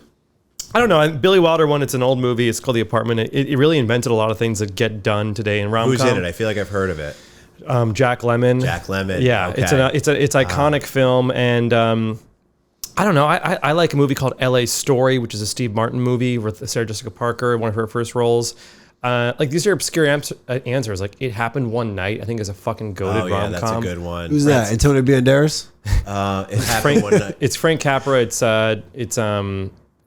don't know. Billy Wilder one, it's an old movie. It's called The Apartment. It really invented a lot of things that get done today in rom-com. Who's in it? I feel like I've heard of it. Jack Lemmon. Jack Lemmon. Yeah, okay. it's iconic film, and I don't know. I like a movie called L.A. Story, which is a Steve Martin movie with Sarah Jessica Parker, one of her first roles. Like these are obscure answers. Like It Happened One Night, I think is a fucking goated rom-com. That's a good one. Who's that? Antonio Banderas? It Happened One Night. It's Frank Capra. It's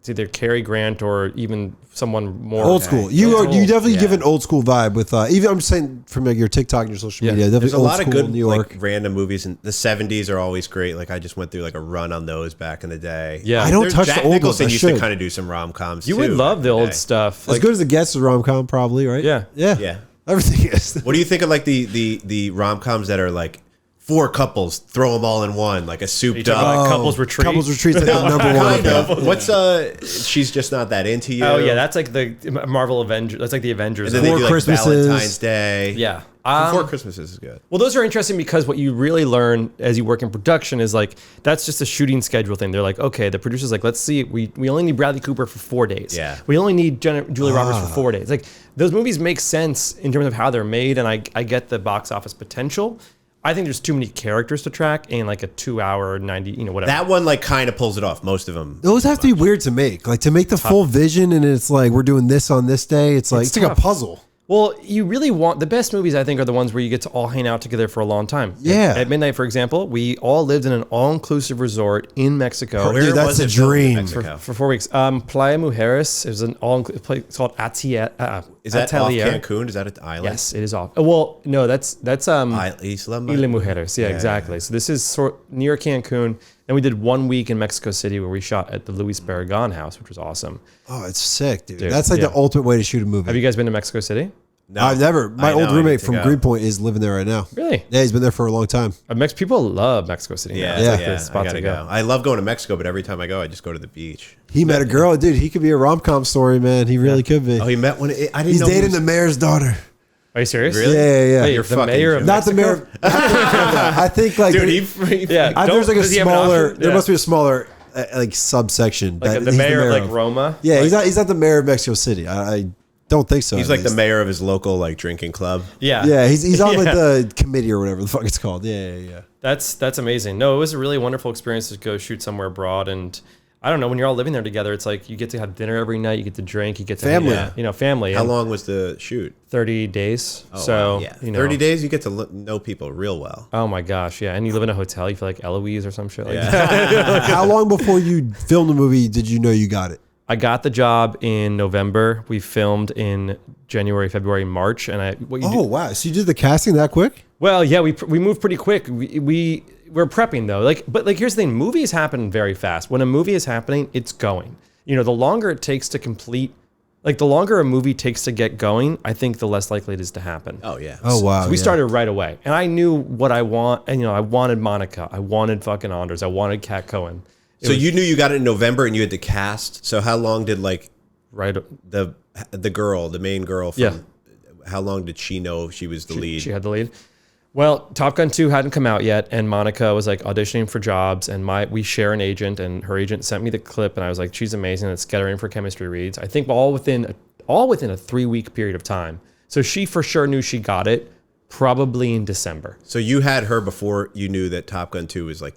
either Cary Grant or even someone more old school. You definitely give an old school vibe with even I'm just saying from like your TikTok and your social media. Definitely There's a lot of good New York. like random movies, and the 70s are always great. Like I just went through like a run on those back in the day. Yeah, I don't touch Jack the old Nicholson ones. used to kind of do some rom-coms. You would love the old stuff. As good as it gets with rom-com, probably, right? Yeah. Everything is. What do you think of like the rom-coms that are like 4 couples, throw them all in one, like a souped up like Couples Retreat. Couples Retreat's like the number one. Kind of. What's She's Just Not That Into You? Oh yeah, that's like the Marvel Avengers. That's like the Avengers. And then they do like Christmases. Valentine's Day. Yeah. Before Christmases is good. Well, those are interesting because what you really learn as you work in production is like that's just a shooting schedule thing. They're like, okay, the producer's like, let's see, we only need Bradley Cooper for 4 days. Yeah. We only need Julia Roberts for 4 days. Like those movies make sense in terms of how they're made, and I get the box office potential. I think there's too many characters to track in like a 2 hour, 90, whatever. That one like kind of pulls it off. Most of them. Those have to be weird to make. Like to make the full vision, and it's like we're doing this on this day. It's like it's like a puzzle. Well, you really want the best movies, I think, are the ones where you get to all hang out together for a long time. Yeah. At midnight, for example, we all lived in an all-inclusive resort in Mexico. Dude, that's a dream. For 4 weeks. Playa Mujeres. It was an all-inclusive. It's called Atelier. Is that off Cancun? Is that an island? Yes, it is off. Well, no, that's Isla Mujeres. Yeah, exactly. So this is near Cancun. And we did 1 week in Mexico City where we shot at the Luis Barragan house, which was awesome. Oh, it's sick, dude. That's like the ultimate way to shoot a movie. Have you guys been to Mexico City? No, I've never. My old roommate from Greenpoint is living there right now. Really? Yeah, he's been there for a long time. People love Mexico City. Yeah, now. I gotta go. I love going to Mexico, but every time I go, I just go to the beach. He met a girl, dude. He could be a rom-com story, man. He really could be. Oh, he met one. I didn't He's know dating the mayor's daughter. Are you serious? Really? Yeah. Wait, the mayor of not the mayor. I think like dude, there's like a smaller. There must be a smaller like subsection. Like the mayor of like Roma. Yeah, he's not the mayor of Mexico City. I don't think so. He's like the mayor of his local like drinking club. Yeah. He's on like the committee or whatever the fuck it's called. Yeah. That's amazing. No, it was a really wonderful experience to go shoot somewhere abroad, and I don't know, when you're all living there together, it's like you get to have dinner every night, you get to drink, you get to family. Family. How long was the shoot? 30 days. Oh, so wow. 30 days, you get to know people real well. Oh my gosh, yeah. And you live in a hotel, you feel like Eloise or some shit like that. How long before you filmed the movie did you know you got it? I got the job in November. We filmed in January, February, March, and wow! So you did the casting that quick? Well, yeah, we moved pretty quick. We're prepping though. But here's the thing: movies happen very fast. When a movie is happening, it's going. The longer it takes to complete, the longer a movie takes to get going, I think the less likely it is to happen. Oh yeah. Oh wow. So we started right away, and I knew what I want. And I wanted Monica, I wanted fucking Anders, I wanted Kat Cohen. So you knew you got it in November, and you had to cast. So how long did the girl, the main girl from? How long did she know she was the lead? She had the lead. Well, Top Gun 2 hadn't come out yet, and Monica was like auditioning for jobs, and we share an agent, and her agent sent me the clip, and I was like, she's amazing. Let's get her in for chemistry reads. I think all within a 3-week period of time. So she for sure knew she got it, probably in December. So you had her before you knew that Top Gun 2 was like.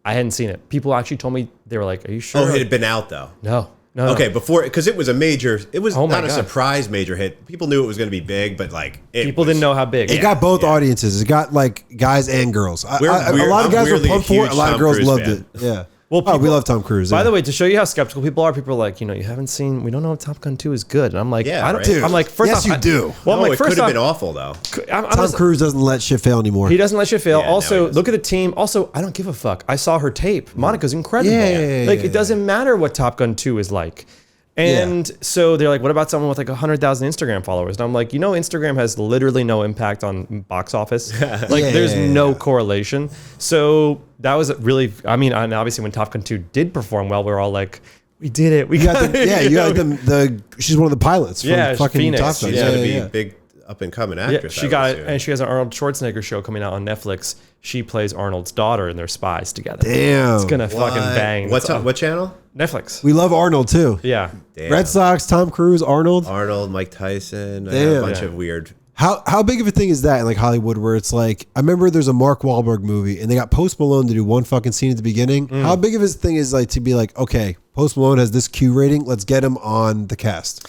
I hadn't seen it. People actually told me, they were like, are you sure? Oh, it had been out though. No. Okay, before, because it was a major, it was not a surprise major hit. People knew it was going to be big, but people didn't know how big. It got both audiences. It got guys and girls. A lot of guys were pumped for it. A lot of girls loved it. Yeah. Well, we love Tom Cruise. By the way, to show you how skeptical people are we haven't seen, we don't know if Top Gun 2 is good. And I'm like, yeah, I'm like, first off, you do. Well, it could have been awful though. Tom Cruise doesn't let shit fail anymore. He doesn't let shit fail. Also, look at the team. Also, I don't give a fuck. I saw her tape. Monica's incredible. It doesn't matter what Top Gun 2 is like. And so they're like, what about someone with 100,000 Instagram followers? And I'm like, Instagram has literally no impact on box office. There's no correlation. So that was really, and obviously when Top Gun 2 did perform well, we're all like, we did it. We got you got she's one of the pilots from fucking Phoenix. Top Gun. She's going to be a big up and coming actress. She got it, and she has an Arnold Schwarzenegger show coming out on Netflix. She plays Arnold's daughter, and they're spies together. Damn, it's gonna fucking bang. What channel? Netflix. We love Arnold too. Yeah. Damn. Red Sox, Tom Cruise, Arnold, Mike Tyson, a bunch of weird. How big of a thing is that in Hollywood, where it's I remember there's a Mark Wahlberg movie and they got Post Malone to do one fucking scene at the beginning. How big of a thing is to be okay, Post Malone has this Q rating, let's get him on the cast.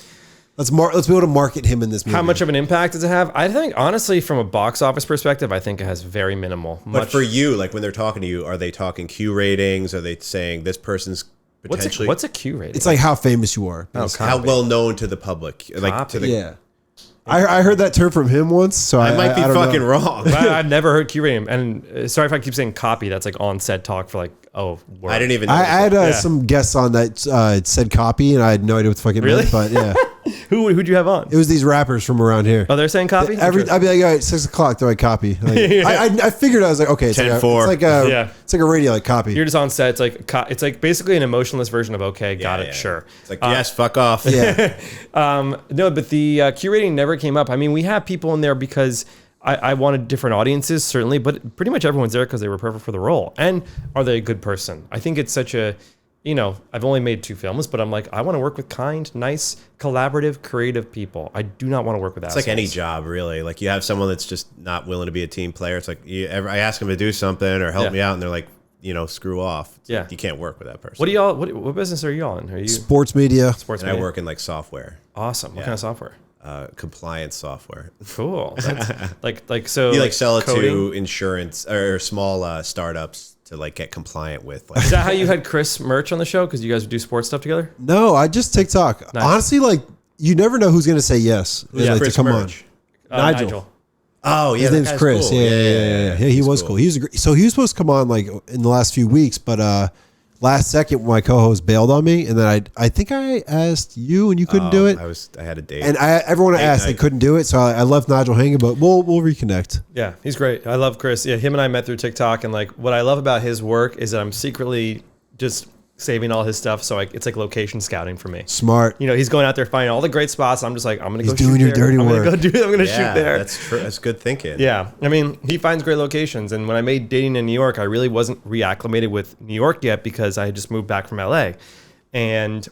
Let's be able to market him in this movie. How much of an impact does it have? I think, honestly, from a box office perspective, I think it has very minimal. But for you, when they're talking to you, are they talking Q ratings? Are they saying this person's potentially... What's a Q rating? It's how famous you are. How well known to the public. I heard that term from him once, so I might be fucking wrong. I've never heard Q rating. And sorry if I keep saying copy. That's on set talk for I didn't even know. I had some guests on that said copy, and I had no idea what the fuck it meant, but yeah. Who'd you have on? It was these rappers from around here. Oh, they're saying copy? I'd be like, all right, 6 o'clock, they're copy. I figured, I was like, okay, it's 10-4. It's like a radio copy. You're just on set. It's like basically an emotionless version of okay, got it, sure. It's yes, fuck off. Yeah. No, but the Q rating never came up. We have people in there because I wanted different audiences, certainly, but pretty much everyone's there because they were perfect for the role. And are they a good person? I think it's such a, I've only made 2 films, but I'm like, I want to work with kind, nice, collaborative, creative people. I do not want to work with assholes. It's like any job, really. You have someone that's just not willing to be a team player. It's I ask them to do something or help me out, and they're like, screw off. You can't work with that person. What business are you all in? Are you sports media? Sports and media. I work in software. Awesome. What kind of software? Compliance software. Cool. That's, so you sell it coding? to insurance or small startups to get compliant with. Is that how you had Chris Murch on the show? Because you guys would do sports stuff together? No, I just TikTok. Nice. Honestly, you never know who's gonna say yes. Yeah, Chris Murch. Nigel. Oh yeah, his name's Chris. Cool. Yeah. He was cool. He was supposed to come on in the last few weeks, but last second my co-host bailed on me, and then I think I asked you and you couldn't do it. I had a date, and everyone I asked they couldn't do it, so I left Nigel hanging. But we'll reconnect. Yeah, he's great. I love Chris. Yeah, him and I met through TikTok, and like what I love about his work is that I'm secretly just saving all his stuff, so it's like location scouting for me. Smart. You know, he's going out there finding all the great spots. I'm just like, I'm gonna go. He's doing your dirty work. I'm gonna shoot there. That's true. That's good thinking. Yeah, I mean, he finds great locations, and when I made Dating in New York, I really wasn't reacclimated with New York yet because I had just moved back from LA, and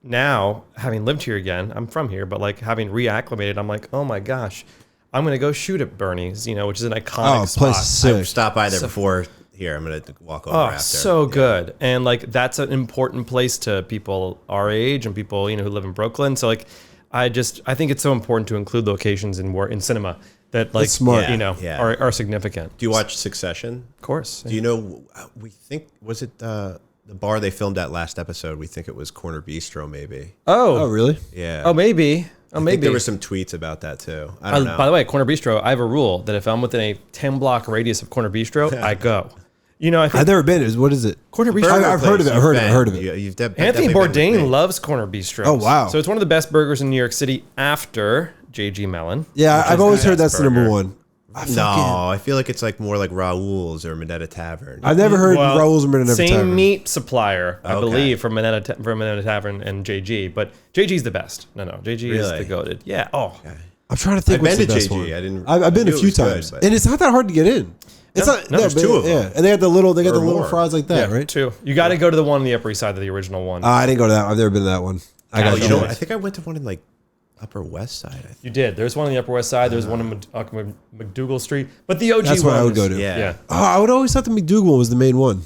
now having lived here again, I'm from here, but like having reacclimated, I'm like, oh my gosh, I'm gonna go shoot at Bernie's, you know, which is an iconic spot. Place is sick. I stopped by there before. Here, I'm gonna walk over after. So good. And like that's an important place to people our age and people, you know, who live in Brooklyn. So like I think it's so important to include locations in cinema that like smart. You know are significant. Do you watch Succession? Of course. Do you know we think was it the bar they filmed that last episode? We think it was Corner Bistro maybe. Oh really? Yeah. Oh maybe. I think there were some tweets about that too. I don't know. By the way, Corner Bistro, I have a rule that if I'm within a 10-block radius of Corner Bistro, I go. You know, I've never been. What is it? Corner Bistro. I've heard of it. I've heard of it. Anthony Bourdain loves Corner Bistro. Oh wow! So it's one of the best burgers in New York City after J.G. Mellon. Yeah, I've always heard that's the number one. I feel like it's like more like Raoul's or Minetta Tavern. I've never heard Raoul's or Minetta Tavern. Same meat supplier, I believe, from Minetta Tavern and JG, but JG's the best. No, JG is the goated. Yeah. Oh, okay. I'm trying to think. I've been to best JG. One. I've been a few times, good, and it's not that hard to get in. It's not. There's two of them. Yeah, and they got the little fries like that, right? Two. You got to go to the one on the Upper East Side of the original one. I didn't go to that. I've never been to that one. I think I went to one in like Upper West Side. You did. There's one on the Upper West Side. There's one in McDougal Street. But the OG that's one. That's what I would go to. Yeah. Oh, I would always thought the McDougal one was the main one.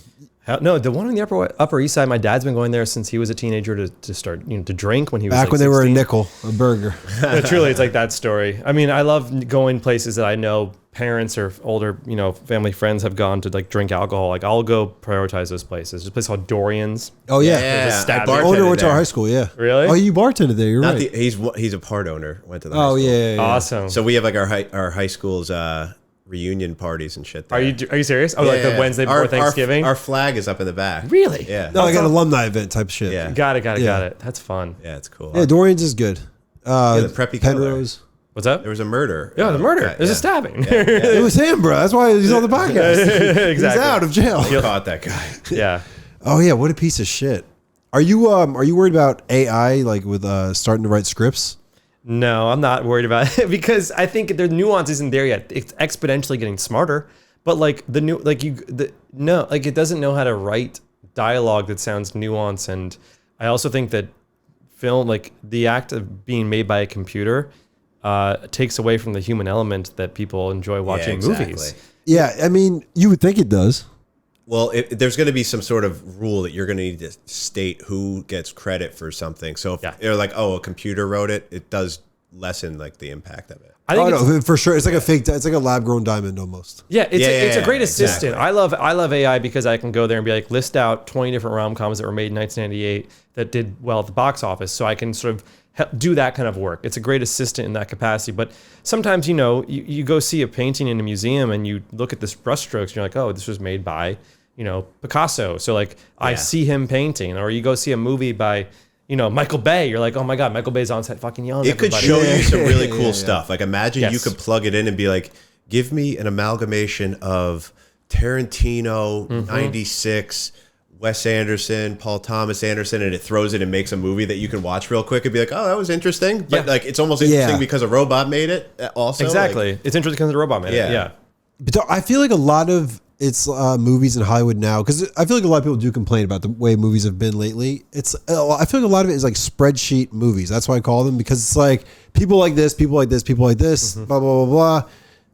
No, the one on the Upper East Side. My dad's been going there since he was a teenager to start, to drink when he was back like when 16. they were a nickel a burger. No, truly, it's like that story. I mean, I love going places that I know parents or older, family friends have gone to like drink alcohol. Like I'll go prioritize those places. There's a place called Dorian's. Oh yeah, I owner went to our high school. Yeah, really? Oh, you bartended there. You're right. He's a part owner. Went to the high school. Yeah. Awesome. So we have like our high school's reunion parties and shit there. Are you serious? Oh, like the Wednesday before Thanksgiving? Our flag is up in the back. Really? Yeah. No, like an alumni event type shit. Yeah. Got it. That's fun. Yeah, it's cool. Yeah, Dorian's is good. The preppy Penrose. What's that? There was a murder. Yeah, the murder. There's a stabbing. Yeah. It was him, bro. That's why he's on the podcast. Exactly. He's out of jail. You caught that guy. Yeah. Oh yeah, what a piece of shit. Are you worried about AI like with starting to write scripts? No, I'm not worried about it because I think the nuance isn't there yet. It's exponentially getting smarter, but like it doesn't know how to write dialogue that sounds nuanced. And I also think that film, like the act of being made by a computer, takes away from the human element that people enjoy watching movies. Yeah, I mean, you would think it does. Well, there's going to be some sort of rule that you're going to need to state who gets credit for something. So if you're like, a computer wrote it, it does lessen like the impact of it. I think no, for sure. It's like it's like a lab grown diamond almost. Yeah, it's a great assistant. Exactly. I love AI because I can go there and be like, list out 20 different rom-coms that were made in 1998 that did well at the box office. So I can sort of do that kind of work. It's a great assistant in that capacity. But sometimes, you go see a painting in a museum and you look at this brushstrokes and you're like, oh, this was made by, Picasso. So like I see him painting. Or you go see a movie by, Michael Bay. You're like, oh my God, Michael Bay's on set fucking yelling. It could show you some really cool stuff. Like imagine you could plug it in and be like, give me an amalgamation of Tarantino, 96, Wes Anderson, Paul Thomas Anderson, and it throws it and makes a movie that you can watch real quick and be like, oh, that was interesting. But like it's almost interesting because a robot made it also. Exactly. Like, it's interesting because the robot made it. Yeah. But I feel like a lot of it's movies in Hollywood now, because I feel like a lot of people do complain about the way movies have been lately. I feel like a lot of it is like spreadsheet movies. That's why I call them, because it's like people like this, people like this, people like this, blah, blah, blah, blah,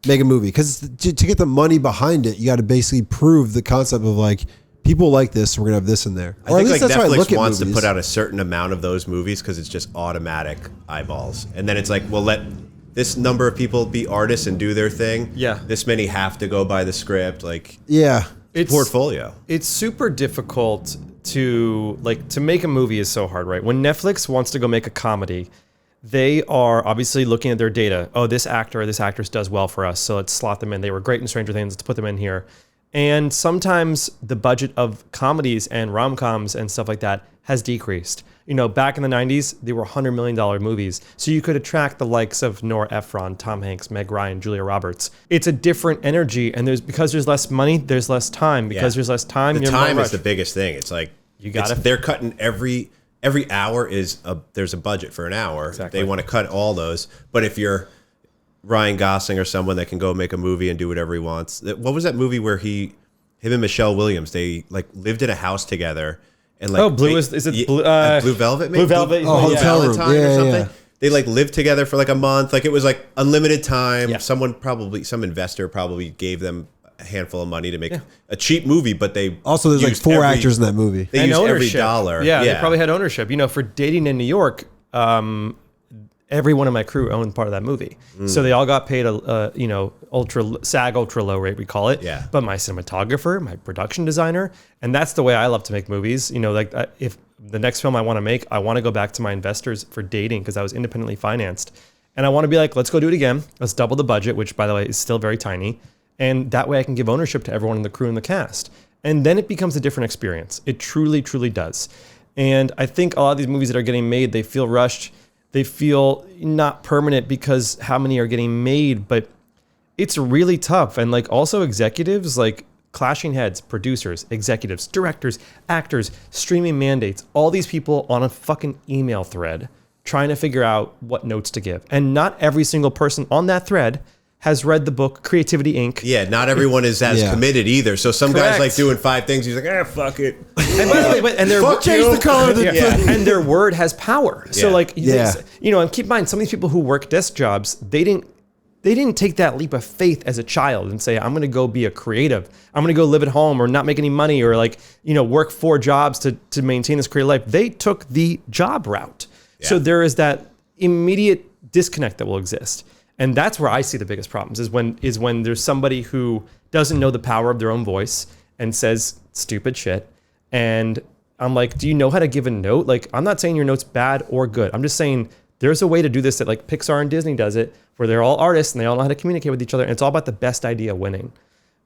make a movie. Because to get the money behind it, you got to basically prove the concept of like, people like this, we're going to have this in there. I think like Netflix wants to put out a certain amount of those movies because it's just automatic eyeballs. And then it's like, well, let this number of people be artists and do their thing. Yeah. This many have to go by the script. Like, it's portfolio. It's super difficult to make a movie is so hard, right? When Netflix wants to go make a comedy, they are obviously looking at their data. Oh, this actor or this actress does well for us, so let's slot them in. They were great in Stranger Things, let's put them in here. And sometimes the budget of comedies and rom-coms and stuff like that has decreased. You know, back in the 90s, they were $100 million movies. So you could attract the likes of Nora Ephron, Tom Hanks, Meg Ryan, Julia Roberts. It's a different energy. And because there's less money, there's less time. Because there's less time, the time is the biggest thing. It's like, they're cutting every hour there's a budget for an hour. Exactly. They want to cut all those. But if you're Ryan Gosling or someone that can go make a movie and do whatever he wants. What was that movie where him and Michelle Williams, they like lived in a house together and like Blue Velvet? Maybe? Blue Velvet? Oh, Hotel Room. Or something. Yeah. They like lived together for like a month. Like it was like unlimited time. Yeah. Some investor probably gave them a handful of money to make a cheap movie, but they also there's like 4 actors in that movie. They used every dollar. Yeah, they probably had ownership. You know, for Dating in New York, every one of my crew owned part of that movie. So they all got paid a ultra low rate, we call it. Yeah. But my cinematographer, my production designer, and that's the way I love to make movies. You know, like if the next film I want to make, I want to go back to my investors for Dating because I was independently financed. And I want to be like, let's go do it again. Let's double the budget, which by the way is still very tiny. And that way I can give ownership to everyone in the crew and the cast. And then it becomes a different experience. It truly, truly does. And I think a lot of these movies that are getting made, they feel rushed. They feel not permanent because how many are getting made, but it's really tough. And like also executives, like clashing heads, producers, executives, directors, actors, streaming mandates, all these people on a fucking email thread trying to figure out what notes to give. And not every single person on that thread has read the book Creativity Inc. Yeah, not everyone is as committed either. So some guy's like doing 5 things. He's like, fuck it. And by the way, and change the color of the and their word has power. So like, you know, and keep in mind, some of these people who work desk jobs, they didn't take that leap of faith as a child and say, I'm going to go be a creative. I'm going to go live at home or not make any money or like, you know, work 4 jobs to maintain this career life. They took the job route. Yeah. So there is that immediate disconnect that will exist. And that's where I see the biggest problems is when there's somebody who doesn't know the power of their own voice and says stupid shit. And I'm like, do you know how to give a note? Like, I'm not saying your note's bad or good. I'm just saying there's a way to do this that like Pixar and Disney does it, where they're all artists and they all know how to communicate with each other. And it's all about the best idea winning.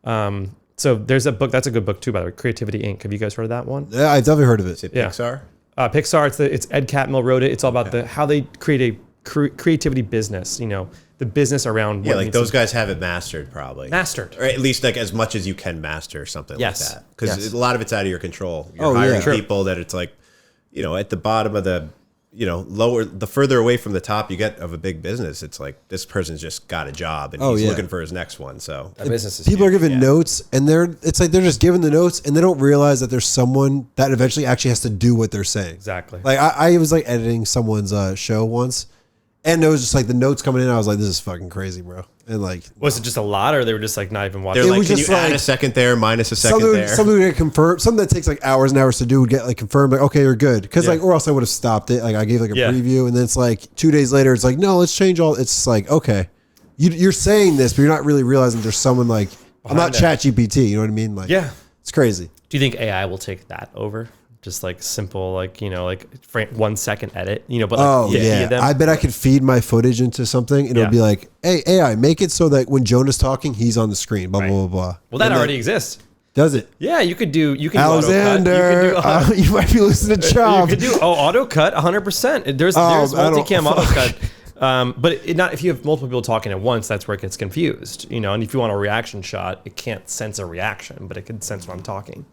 So there's a book, that's a good book too, by the way, Creativity Inc. Have you guys heard of that one? Yeah, I've definitely heard of it. Is it Pixar? Pixar, it's Ed Catmull wrote it. It's all about how they create a creativity business, you know, the business around. Yeah, like those guys have it mastered probably. Mastered. Or at least like as much as you can master something like that. Because a lot of it's out of your control. You're hiring people that it's like, you know, at the bottom of the, you know, the further away from the top you get of a big business, it's like this person's just got a job and he's looking for his next one. So that business is people are giving notes and it's like they're just giving the notes and they don't realize that there's someone that eventually actually has to do what they're saying. Exactly. Like I was like editing someone's show once. And it was just like the notes coming in. I was like, this is fucking crazy, bro. And like, was it just a lot or they were just like not even watching? They're like, can you add a second there, minus a second there? Something would get confirmed. Something that takes like hours and hours to do would get like confirmed. Like, okay, you're good. Because like, or else I would have stopped it. Like I gave like a preview and then it's like 2 days later, it's like, no, let's change all. It's like, okay, you're saying this, but you're not really realizing there's someone like, I'm not ChatGPT. You know what I mean? Like, it's crazy. Do you think AI will take that over? Just like simple, like, you know, like 1 second edit, you know, but like, I bet I could feed my footage into something and it'll be like, hey, AI, make it so that when Jonah's talking, he's on the screen, blah, blah, blah, blah. Well, that already exists. Does it? Yeah, you can Alexander, you might be listening to Chop. You could do auto cut 100%. There's multicam auto cut. But not if you have multiple people talking at once, that's where it gets confused, you know, and if you want a reaction shot, it can't sense a reaction, but it can sense when I'm talking.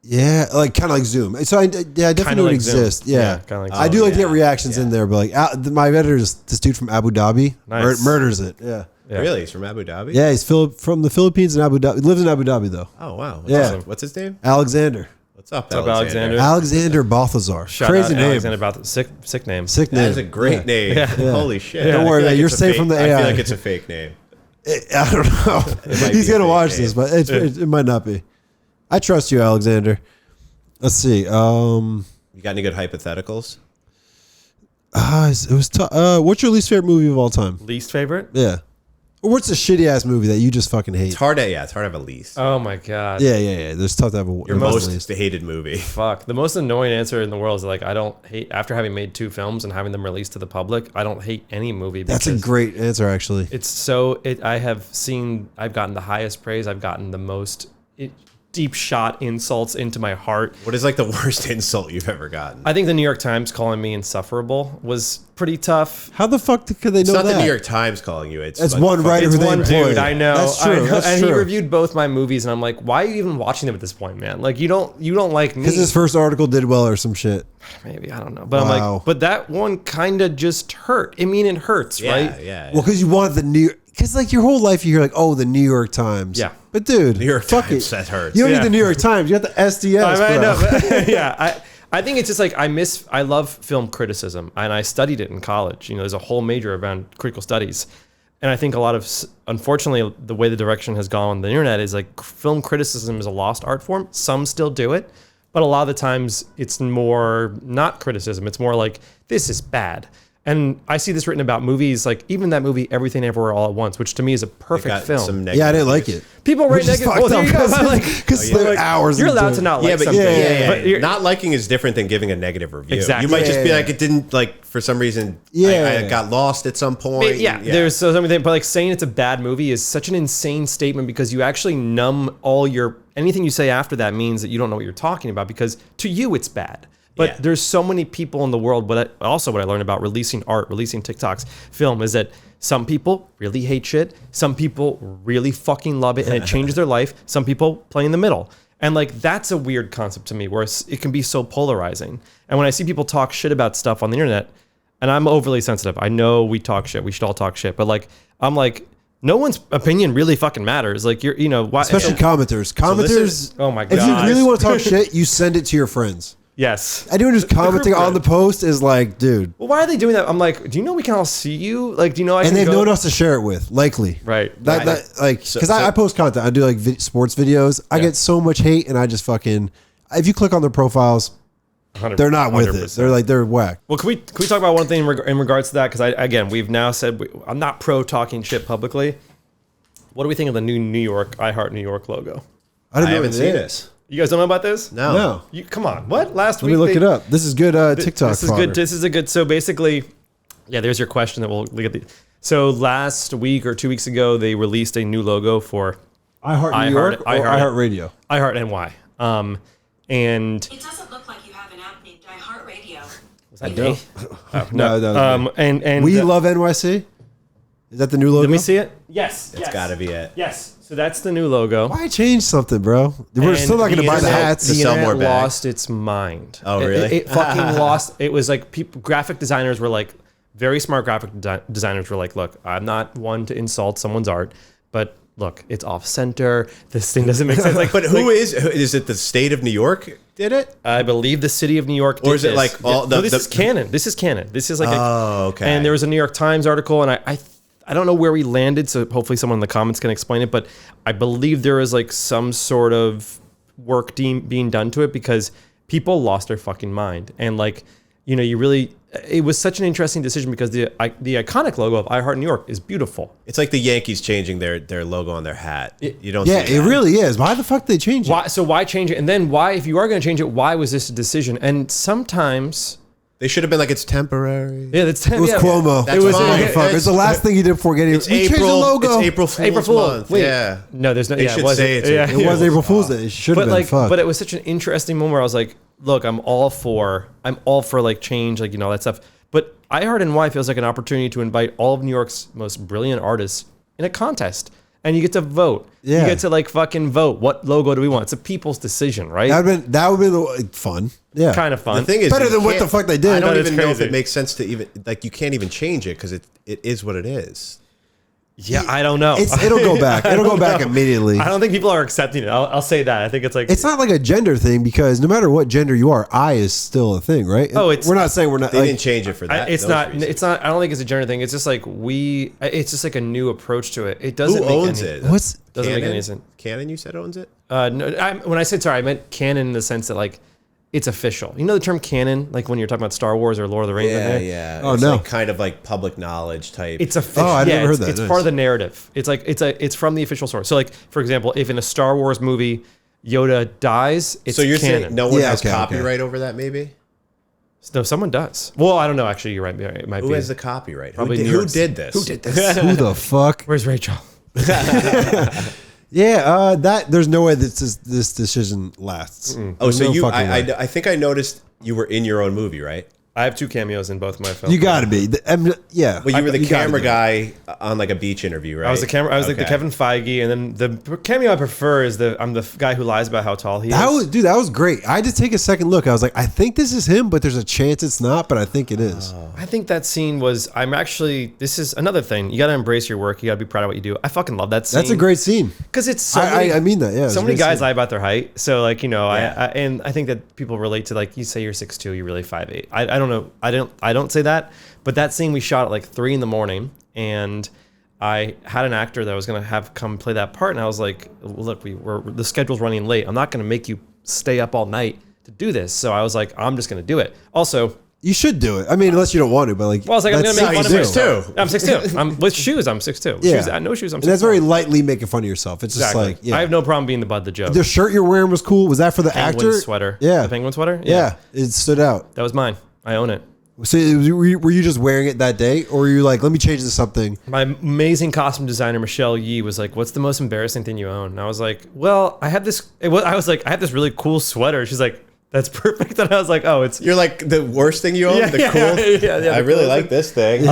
Yeah, like kind of like Zoom. So I definitely know it exists. Yeah, kind of like I do like to get reactions in there, but like my editor is this dude from Abu Dhabi. Nice. Murders it. Yeah. Really, he's from Abu Dhabi. Yeah, he's from the Philippines and Abu Dhabi. He lives in Abu Dhabi though. Oh wow. What's his name? Alexander. What's up, Alexander? Alexander Balthazar. Crazy name. Alexander Balthazar. Sick name. Sick name. That's a great name. Yeah. Holy shit. Don't worry, man. You're safe from the AI. I feel like it's a fake name. I don't know. He's gonna watch this, but it might not be. I trust you, Alexander. Let's see. You got any good hypotheticals? It was tough. What's your least favorite movie of all time? Least favorite? Yeah. Or what's a shitty ass movie that you just fucking hate? It's hard to have a least. Oh my god. Yeah. It's tough to have your most hated movie. Fuck. The most annoying answer in the world is like I don't hate after having made 2 films and having them released to the public. I don't hate any movie. That's a great answer, actually. It's so. I've gotten the highest praise. I've gotten the most deep shot insults into my heart. What is like the worst insult you've ever gotten? I think the New York Times calling me insufferable was pretty tough. How the fuck could they know that? It's not the New York Times calling you. It's like one writer who they employ. Dude, I know. That's true. And he reviewed both my movies, and I'm like, why are you even watching them at this point, man? Like, you don't like me. Because his first article did well or some shit. Maybe, I don't know. But I'm like, but that one kind of just hurt. I mean, it hurts, right? Yeah. Well, because you want the New... Because like your whole life you hear like, oh, the New York Times. Yeah. But dude, New York fuck Times, it. that hurts. You don't need the New York Times. You got the SDS, I bro. know, but, yeah. I think it's just like I love film criticism, and I studied it in college. You know, there's a whole major around critical studies. And I think a lot of, unfortunately, the way the direction has gone on the internet is like film criticism is a lost art form. Some still do it, but a lot of the times it's more not criticism. It's more like, this is bad. And I see this written about movies, like even that movie, Everything Everywhere All at Once, which to me is a perfect film. Yeah, I didn't like it. People write negative. Well, there you go. Because they're hours. You're allowed to not like something. But not liking is different than giving a negative review. Exactly. You might just be like, it didn't like for some reason. I got lost at some point. There's so many, but like saying it's a bad movie is such an insane statement because you actually numb all your anything you say after that means that you don't know what you're talking about because to you it's bad. But there's so many people in the world, but also what I learned about releasing art, releasing TikToks, film, is that some people really hate shit. Some people really fucking love it and it changes their life. Some people play in the middle. And like, that's a weird concept to me where it can be so polarizing. And when I see people talk shit about stuff on the internet, and I'm overly sensitive. I know we talk shit. We should all talk shit. But like, I'm like, no one's opinion really fucking matters. Like why, especially commenters. Commenters. Oh my God. If you really want to talk shit, you send it to your friends. Yes. Anyone who's commenting on the post is like, dude. Well, why are they doing that? I'm like, do you know we can all see you? Like, do you know I can And they have go? no one else to share it with, likely. Right. Because I post content. I do like sports videos. I get so much hate, and I just fucking... If you click on their profiles, they're not with 100%. it. They're whack. Well, can we talk about one thing in regards to that? Because we've now said... I'm not pro talking shit publicly. What do we think of the new New York, I Heart New York logo? I haven't seen this. You guys don't know about this? No. Come on. What? Last week? Let me look it up. This is good TikTok This is fodder. good. This is a good... So basically, there's your question that we'll look at. So last week or 2 weeks ago, they released a new logo for... I Heart New York or I Heart Radio? I Heart NY. And... It doesn't look like you have an app named I Heart Radio. Was that me? No. And We Love NYC? Is that the new logo? Let me see it. Yes. It's got to be it. Yes. So that's the new logo. Why change something, bro? We're still not going to buy the hats. To sell more bags. Lost its mind. Oh, really? It fucking lost. It was like graphic designers were like, very smart graphic designers were like, look, I'm not one to insult someone's art, but look, it's off center. This thing doesn't make sense. Like, but is it the state of New York did it? I believe the city of New York did Or is it this. like all No, this is canon. This is canon. This is like okay. And there was a New York Times article, and I don't know where we landed, so hopefully someone in the comments can explain it, but I believe there is like some sort of work being done to it because people lost their fucking mind. And like, it was such an interesting decision because the iconic logo of I Heart New York is beautiful. It's like the Yankees changing their logo on their hat. You don't. Yeah, see it that. really is. Why the fuck did they change it? So why change it? And then why, if you are going to change it, why was this a decision? And sometimes they should have been like, it's temporary. Yeah, it was Cuomo. It was motherfucker. It's the last thing he did before getting. It's we April. Changed the logo. It's April Fool's month. Wait, yeah. No, there's no. They should say it's April It was April Fool's Day. It should have been. But it was such an interesting moment where I was like, look, I'm all for like change, like all that stuff. But I Heart NY feels like an opportunity to invite all of New York's most brilliant artists in a contest. And you get to vote. Yeah. You get to like fucking vote. What logo do we want? It's a people's decision, right? That would be fun. Yeah. Kind of fun. The thing is, better than what the fuck they did. I don't That is even know if crazy. it makes sense to even like you can't even change it because it is what it is. Yeah, I don't know. It'll go back. It'll go back immediately. I don't think people are accepting it. I'll say that. I think it's like It's not like a gender thing because no matter what gender you are, I is still a thing, right? Oh, we're not saying we're not. They didn't change it for that. It's not. It's not. I don't think it's a gender thing. It's just like it's just like a new approach to it. It doesn't. Who make owns any, it? Doesn't make any sense. Canon, you said owns it. No. When I said sorry, I meant canon in the sense that like it's official. You know the term canon, like when you're talking about Star Wars or Lord of the Rings. Yeah. Oh, it's no. like kind of like public knowledge type. It's official. Oh, I never heard that. It's Nice. part of the narrative. It's like it's from the official source. So like for example, if in a Star Wars movie Yoda dies, it's so you're canon. saying no one Yeah, has okay, copyright over that? Maybe. No, someone does. Well, I don't know. Actually, you're right. It might Who be. has the copyright? Probably Who New did York's- this? Who did this? Who the fuck? Where's Rachel? Yeah, that there's no way that this decision lasts. Oh, so I think I noticed you were in your own movie, right? I have 2 cameos in both my films. You got to be. Yeah. Well, you were the camera guy on like a beach interview, right? I was the camera. I was like the Kevin Feige, and then the cameo I prefer is I'm the guy who lies about how tall he is. That was great. I had to take a second look. I was like, I think this is him, but there's a chance it's not, but I think it is. I think that scene was. This is another thing. You got to embrace your work. You got to be proud of what you do. I fucking love that scene. That's a great scene. Because it's so I mean that, yeah. So many guys lie about their height. So like, and I think that people relate to, like, you say you're 6'2", you're really 5'8". I don't know. I don't say that, but that scene we shot at like 3 a.m, and I had an actor that was going to have come play that part, and I was like, look, the schedule's running late. I'm not going to make you stay up all night to do this. So I was like, I'm just going to do it. Also, you should do it. I mean, unless you don't want to, but like, well, I was like, I'm going to make fun of myself. I'm 6'2". I'm with shoes. I'm 6'2". Yeah. No shoes. I'm 6'2". And that's very lightly making fun of yourself. It's just like, I have no problem being the butt of the joke. The shirt you're wearing was cool. Was that for the Penguin actor? Sweater. Yeah. The penguin sweater. Yeah. It stood out. That was mine. I own it. So were you just wearing it that day, or were you like, let me change this to something? My amazing costume designer Michelle Yee was like, "What's the most embarrassing thing you own?" And I was like, "Well, I have this." I have this really cool sweater. She's like, "That's perfect." And I was like, "Oh, it's." You're like the worst thing you own. Yeah. I really like this thing.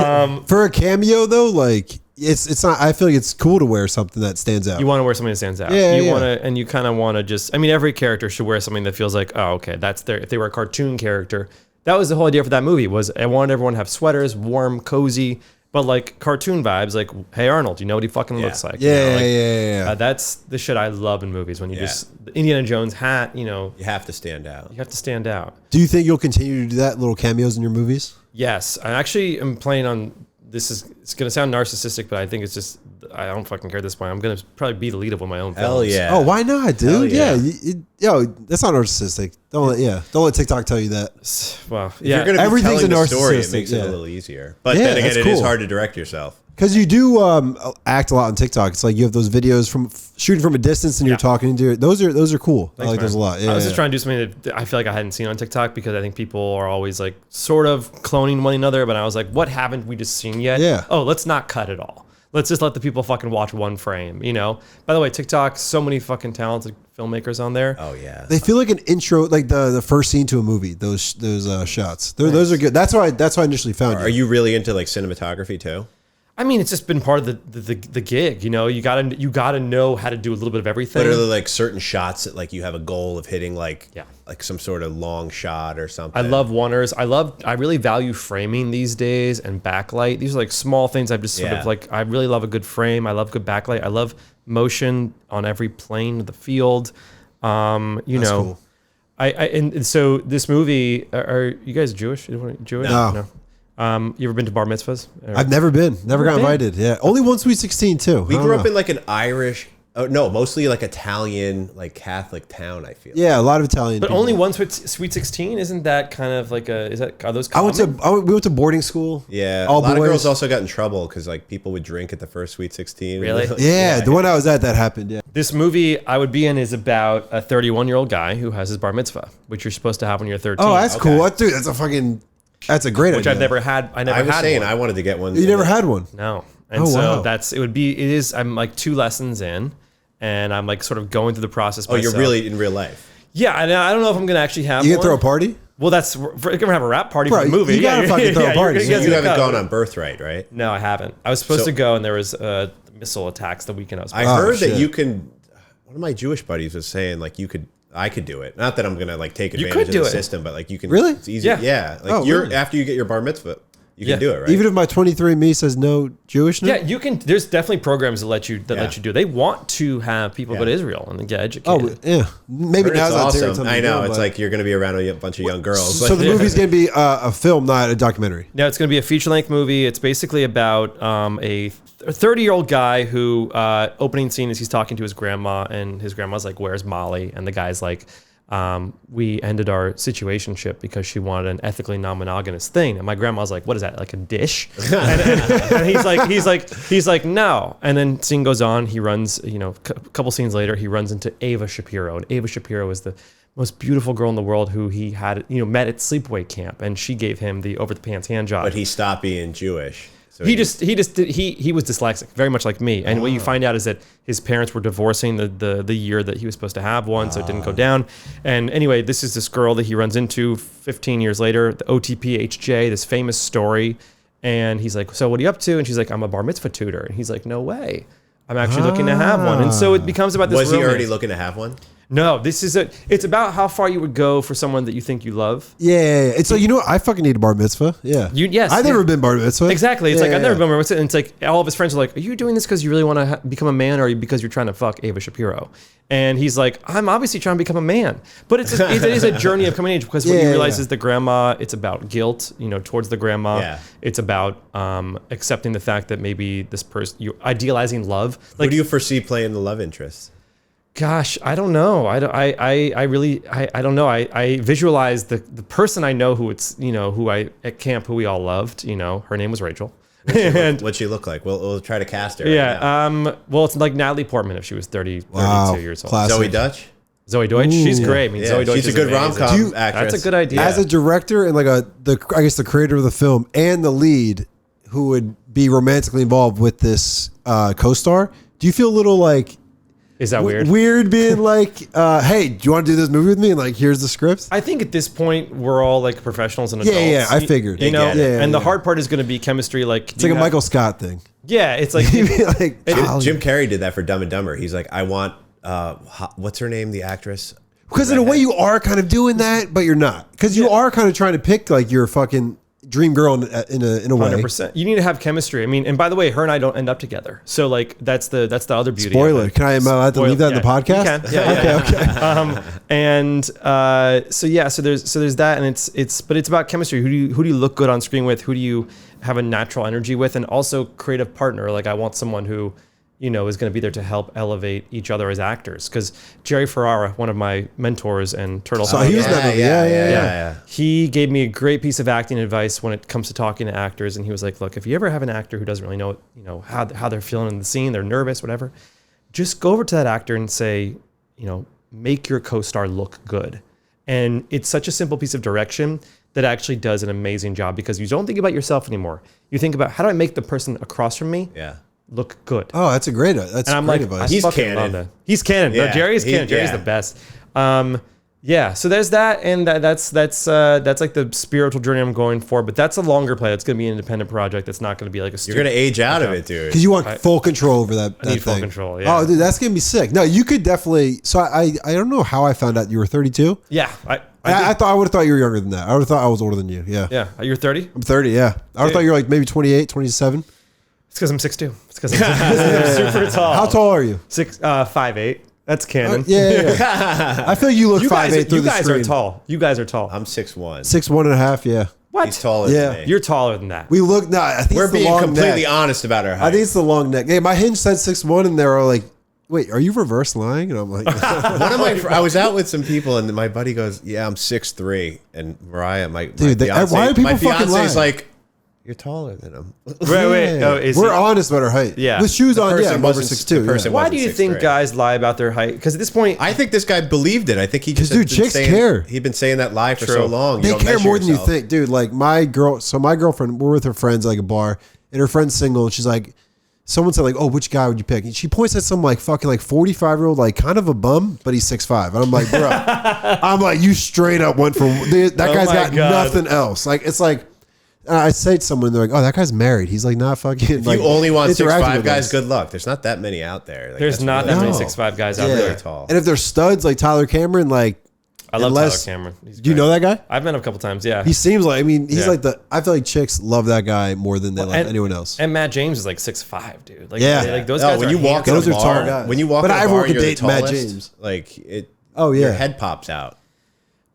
For a cameo though, like it's not. I feel like it's cool to wear something that stands out. You want to wear something that stands out. Yeah, you want to, and you kind of want to just. I mean, every character should wear something that feels like, oh, okay, that's their. If they were a cartoon character. That was the whole idea for that movie, was I wanted everyone to have sweaters, warm, cozy, but like cartoon vibes, like, hey, Arnold, you know what he fucking looks like? Yeah. That's the shit I love in movies, when you just, the Indiana Jones hat, You have to stand out. You have to stand out. Do you think you'll continue to do that, little cameos in your movies? Yes. I actually am planning on, it's going to sound narcissistic, but I think it's just, I don't fucking care at this point. I'm going to probably be the lead of one of my own films. Hell yeah. Oh, why not, dude? Yeah. That's not narcissistic. Don't let TikTok tell you that. Well, yeah. If you're going to be telling the story, it makes it a little easier. But then again, it is hard to direct yourself. Because you do act a lot on TikTok. It's like you have those videos from shooting from a distance, and you're talking to it. Those are cool. Thanks, I like those a lot. I was just trying to do something that I feel like I hadn't seen on TikTok, because I think people are always like sort of cloning one another. But I was like, what haven't we just seen yet? Yeah. Oh, let's not cut it all. Let's just let the people fucking watch one frame, By the way, TikTok, so many fucking talented filmmakers on there. Oh yeah. They feel like an intro, like the first scene to a movie. Those shots. Those are good. That's why I initially found you. Are you really into like cinematography too? I mean, it's just been part of the gig, You gotta know how to do a little bit of everything. But are there like certain shots that like you have a goal of hitting, like some sort of long shot or something? I love oneers. I really value framing these days, and backlight. These are like small things I've just sort of like. I really love a good frame. I love good backlight. I love motion on every plane of the field. That's cool. And so this movie, are you guys Jewish? Jewish? No. You ever been to bar mitzvahs? I've never been. Never got invited. Yeah. Only one Sweet 16 too. We grew up in like an Irish, mostly like Italian, like Catholic town, I feel. Yeah, a lot of Italian But people. only one Sweet 16? Isn't that kind of like are those common? We went to boarding school. Yeah. A lot of girls also got in trouble because like people would drink at the first Sweet 16. Really? Yeah, the one I was at, that happened, yeah. This movie I would be in is about a 31-year-old guy who has his bar mitzvah, which you're supposed to have when you're 13. Oh, that's cool. Dude, that's a great Which idea. I've never had. I was saying I wanted to get one. You never had one? No. And I'm like 2 lessons in, and I'm like sort of going through the process myself. You're really in real life? Yeah, I don't know if I'm going to actually have You one. can throw a party? Well, we're going to have a rap party for the movie. You got to fucking throw a party. You haven't gone on Birthright, right? No, I haven't. I was supposed to go, and there was missile attacks the weekend I was supposed I heard that you can, one of my Jewish buddies was saying like I could do it. Not that I'm gonna like take advantage of the system, but like you can. Really? It's easy. Yeah. Like really? After you get your bar mitzvah, you can do it, right? Even if my 23andMe says no Jewishness? Yeah, you can. There's definitely programs that let you do it. They want to have people go to Israel and get educated. Oh yeah, maybe now's not awesome. I know. It's like you're gonna be around a bunch of young girls. So the movie's gonna be a film, not a documentary. No, it's gonna be a feature-length movie. It's basically about a 30-year-old guy who opening scene is he's talking to his grandma, and his grandma's like, "Where's Molly?" And the guy's like, we ended our situationship because she wanted an ethically non-monogamous thing. And my grandma's like, what is that, like a dish? and he's like, no. And then scene goes on. He runs, a couple scenes later, he runs into Ava Shapiro. And Ava Shapiro is the most beautiful girl in the world who he had, met at sleepaway camp. And she gave him the over the pants hand job. But he stopped being Jewish. So he was dyslexic, very much like me. And what you find out is that his parents were divorcing the year that he was supposed to have one, so it didn't go down. And anyway, this is this girl that he runs into 15 years later, the OTPHJ, this famous story. And he's like, so what are you up to? And she's like, I'm a bar mitzvah tutor. And he's like, no way. I'm actually looking to have one. And so it becomes about this Was romance. he already looking to have one? No, it's about how far you would go for someone that you think you love. Yeah. It's like, I fucking need a bar mitzvah. Yeah. I've never been bar mitzvah. Exactly. It's I've never been bar mitzvah. And it's like all of his friends are like, are you doing this because you really want to become a man, or because you're trying to fuck Ava Shapiro? And he's like, I'm obviously trying to become a man. But it is a journey of coming of age, because what you realize is the grandma, it's about guilt, towards the grandma. Yeah. It's about accepting the fact that maybe this person, you're idealizing love. Who do you foresee playing the love interest? Gosh, I don't know. I don't know. I visualize the person I know who at camp, who we all loved. Her name was Rachel. What'd she look like? We'll try to cast her. Yeah. Well, it's like Natalie Portman if she was 32 years old. Classic. Zoe Deutsch. Zoe Deutsch. She's great. Zoe Deutsch. She's a good rom-com actress. That's a good idea. As a director and I guess the creator of the film and the lead, who would be romantically involved with this co-star, do you feel a little like? Is that weird? Weird being like, hey, do you want to do this movie with me? And here's the script. I think at this point we're all like professionals and adults. Yeah, I figured. And the hard part is going to be chemistry. It's like a Michael Scott thing. Yeah, it's like, Jim Carrey did that for Dumb and Dumber. He's like, I want what's her name, the actress? Because in a way you are kind of doing that, but you're not. Because you are kind of trying to pick your fucking dream girl in a way. 100%. You need to have chemistry. I mean, and by the way, her and I don't end up together. So that's the other beauty. Spoiler. Can I allowed to leave that in the podcast? You can. Okay. So there's that, and it's about chemistry. Who do you look good on screen with? Who do you have a natural energy with? And also creative partner. Like I want someone who is going to be there to help elevate each other as actors. Because Jerry Ferrara, one of my mentors and Turtle. So he was yeah. He gave me a great piece of acting advice when it comes to talking to actors. And he was like, look, if you ever have an actor who doesn't really know, how they're feeling in the scene, they're nervous, whatever, just go over to that actor and say, make your co-star look good. And it's such a simple piece of direction that actually does an amazing job, because you don't think about yourself anymore. You think about, how do I make the person across from me look good? Oh, that's great advice. He's canon. He's canon. Yeah, no, Jerry's canon. Jerry's the best. So there's that, and that's like the spiritual journey I'm going for. But that's a longer play. It's going to be an independent project. That's not going to be like a. You're going to age out of it, dude. Because you want full control over that. I need thing. Full control. Yeah. Oh, dude, that's going to be sick. No, you could definitely. So I don't know how I found out you were 32. Yeah, I would have thought you were younger than that. I would have thought I was older than you. Yeah. Yeah. You're 30. I'm 30. Yeah. I would have thought you were like maybe 28, 27. It's because I'm 6'2". It's because I'm super tall. How tall are you? 5'8". That's canon. Yeah. I feel like you look 5'8" through the screen. You guys are tall. I'm 6'1". 6'1.5". Yeah. What? He's taller than me. You're taller than that. We look. No, I think we're it's the being long completely neck. honest about our height. I think it's the long neck. Hey, my hinge said 6'1", and they were like, "Wait, are you reverse lying?" And I'm like, I was out with some people, and my buddy goes, "Yeah, I'm 6'3", and Mariah, my fiance, why are people fucking lying? Is like, you're taller than him. Wait. No, we're honest about our height. Yeah. With shoes on, I'm over 6'2". Why do you think guys lie about their height? Because at this point, I think this guy believed it. I think he just chicks care. He'd been saying that lie for so long. They care more than you think, dude. Like my girlfriend, we're with her friends at like a bar, and her friend's single, and she's like, someone said like, "Oh, which guy would you pick?" And she points at some like fucking like 45-year-old, like kind of a bum, but he's 6'5". And I'm like, bro, you straight up went for that guy's got nothing else. Like it's like. I say to someone, they're like, "Oh, that guy's married." He's like, not fucking. If you only want 6'5" guys, good luck. There's not that many out there. Like, there's not that many 6'5" guys out there. Tall. And if they're studs like Tyler Cameron, like I love Tyler Cameron. Do you know that guy? I've met him a couple times. Yeah, he seems like. I mean, he's like I feel like chicks love that guy more than they love anyone else. And Matt James is like 6'5", dude. Like, like those guys. When you walk in a bar, when you walk in a bar, you're the tallest. Matt James. Like it. Oh yeah, your head pops out.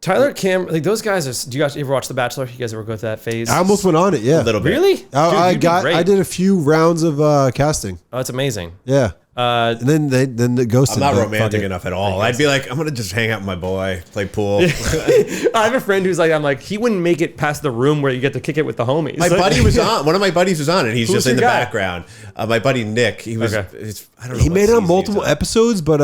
Tyler Cameron, like those guys are. Do you guys ever watch The Bachelor? You guys ever go through that phase? I almost went on it. Yeah, a little bit. Really? I did a few rounds of casting. Oh, it's amazing. Yeah. And then the ghost. I'm not romantic enough at all. I'd be like, I'm gonna just hang out with my boy, play pool. I have a friend who's like, I'm like, he wouldn't make it past the room where you get to kick it with the homies. My buddy was on. One of my buddies was on, and he's just in the background. My buddy Nick, he was. Okay. I don't know. He made it on multiple episodes, but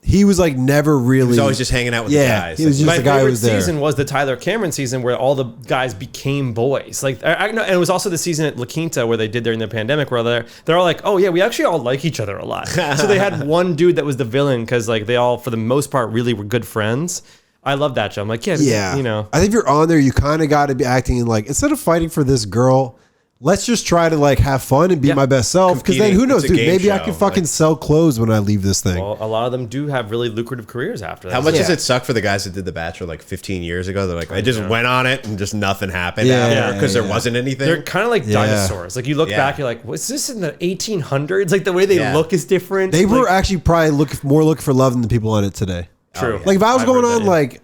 he was like never really. He was always just hanging out with the guys. He was just the guy who was there. My favorite season was the Tyler Cameron season where all the guys became boys. Like I know, and it was also the season at La Quinta where they did during the pandemic where they're all like, oh yeah, we actually all like each other a lot. So they had one dude that was the villain because like they all for the most part really were good friends. I love that show. I'm like, yeah, you know. I think if you're on there, you kind of got to be acting like instead of fighting for this girl. Let's just try to like have fun and be my best self. Because then who knows, dude? Maybe I can fucking sell clothes when I leave this thing. Well, a lot of them do have really lucrative careers after that. How much does it suck for the guys that did The Bachelor like 15 years ago? They're like, I just went on it and just nothing happened because there wasn't anything. They're kind of like dinosaurs. Like you look back, you're like, was this in the 1800s? Like the way they look is different. They were actually probably looking for love than the people on it today. True. Like if I was going on like.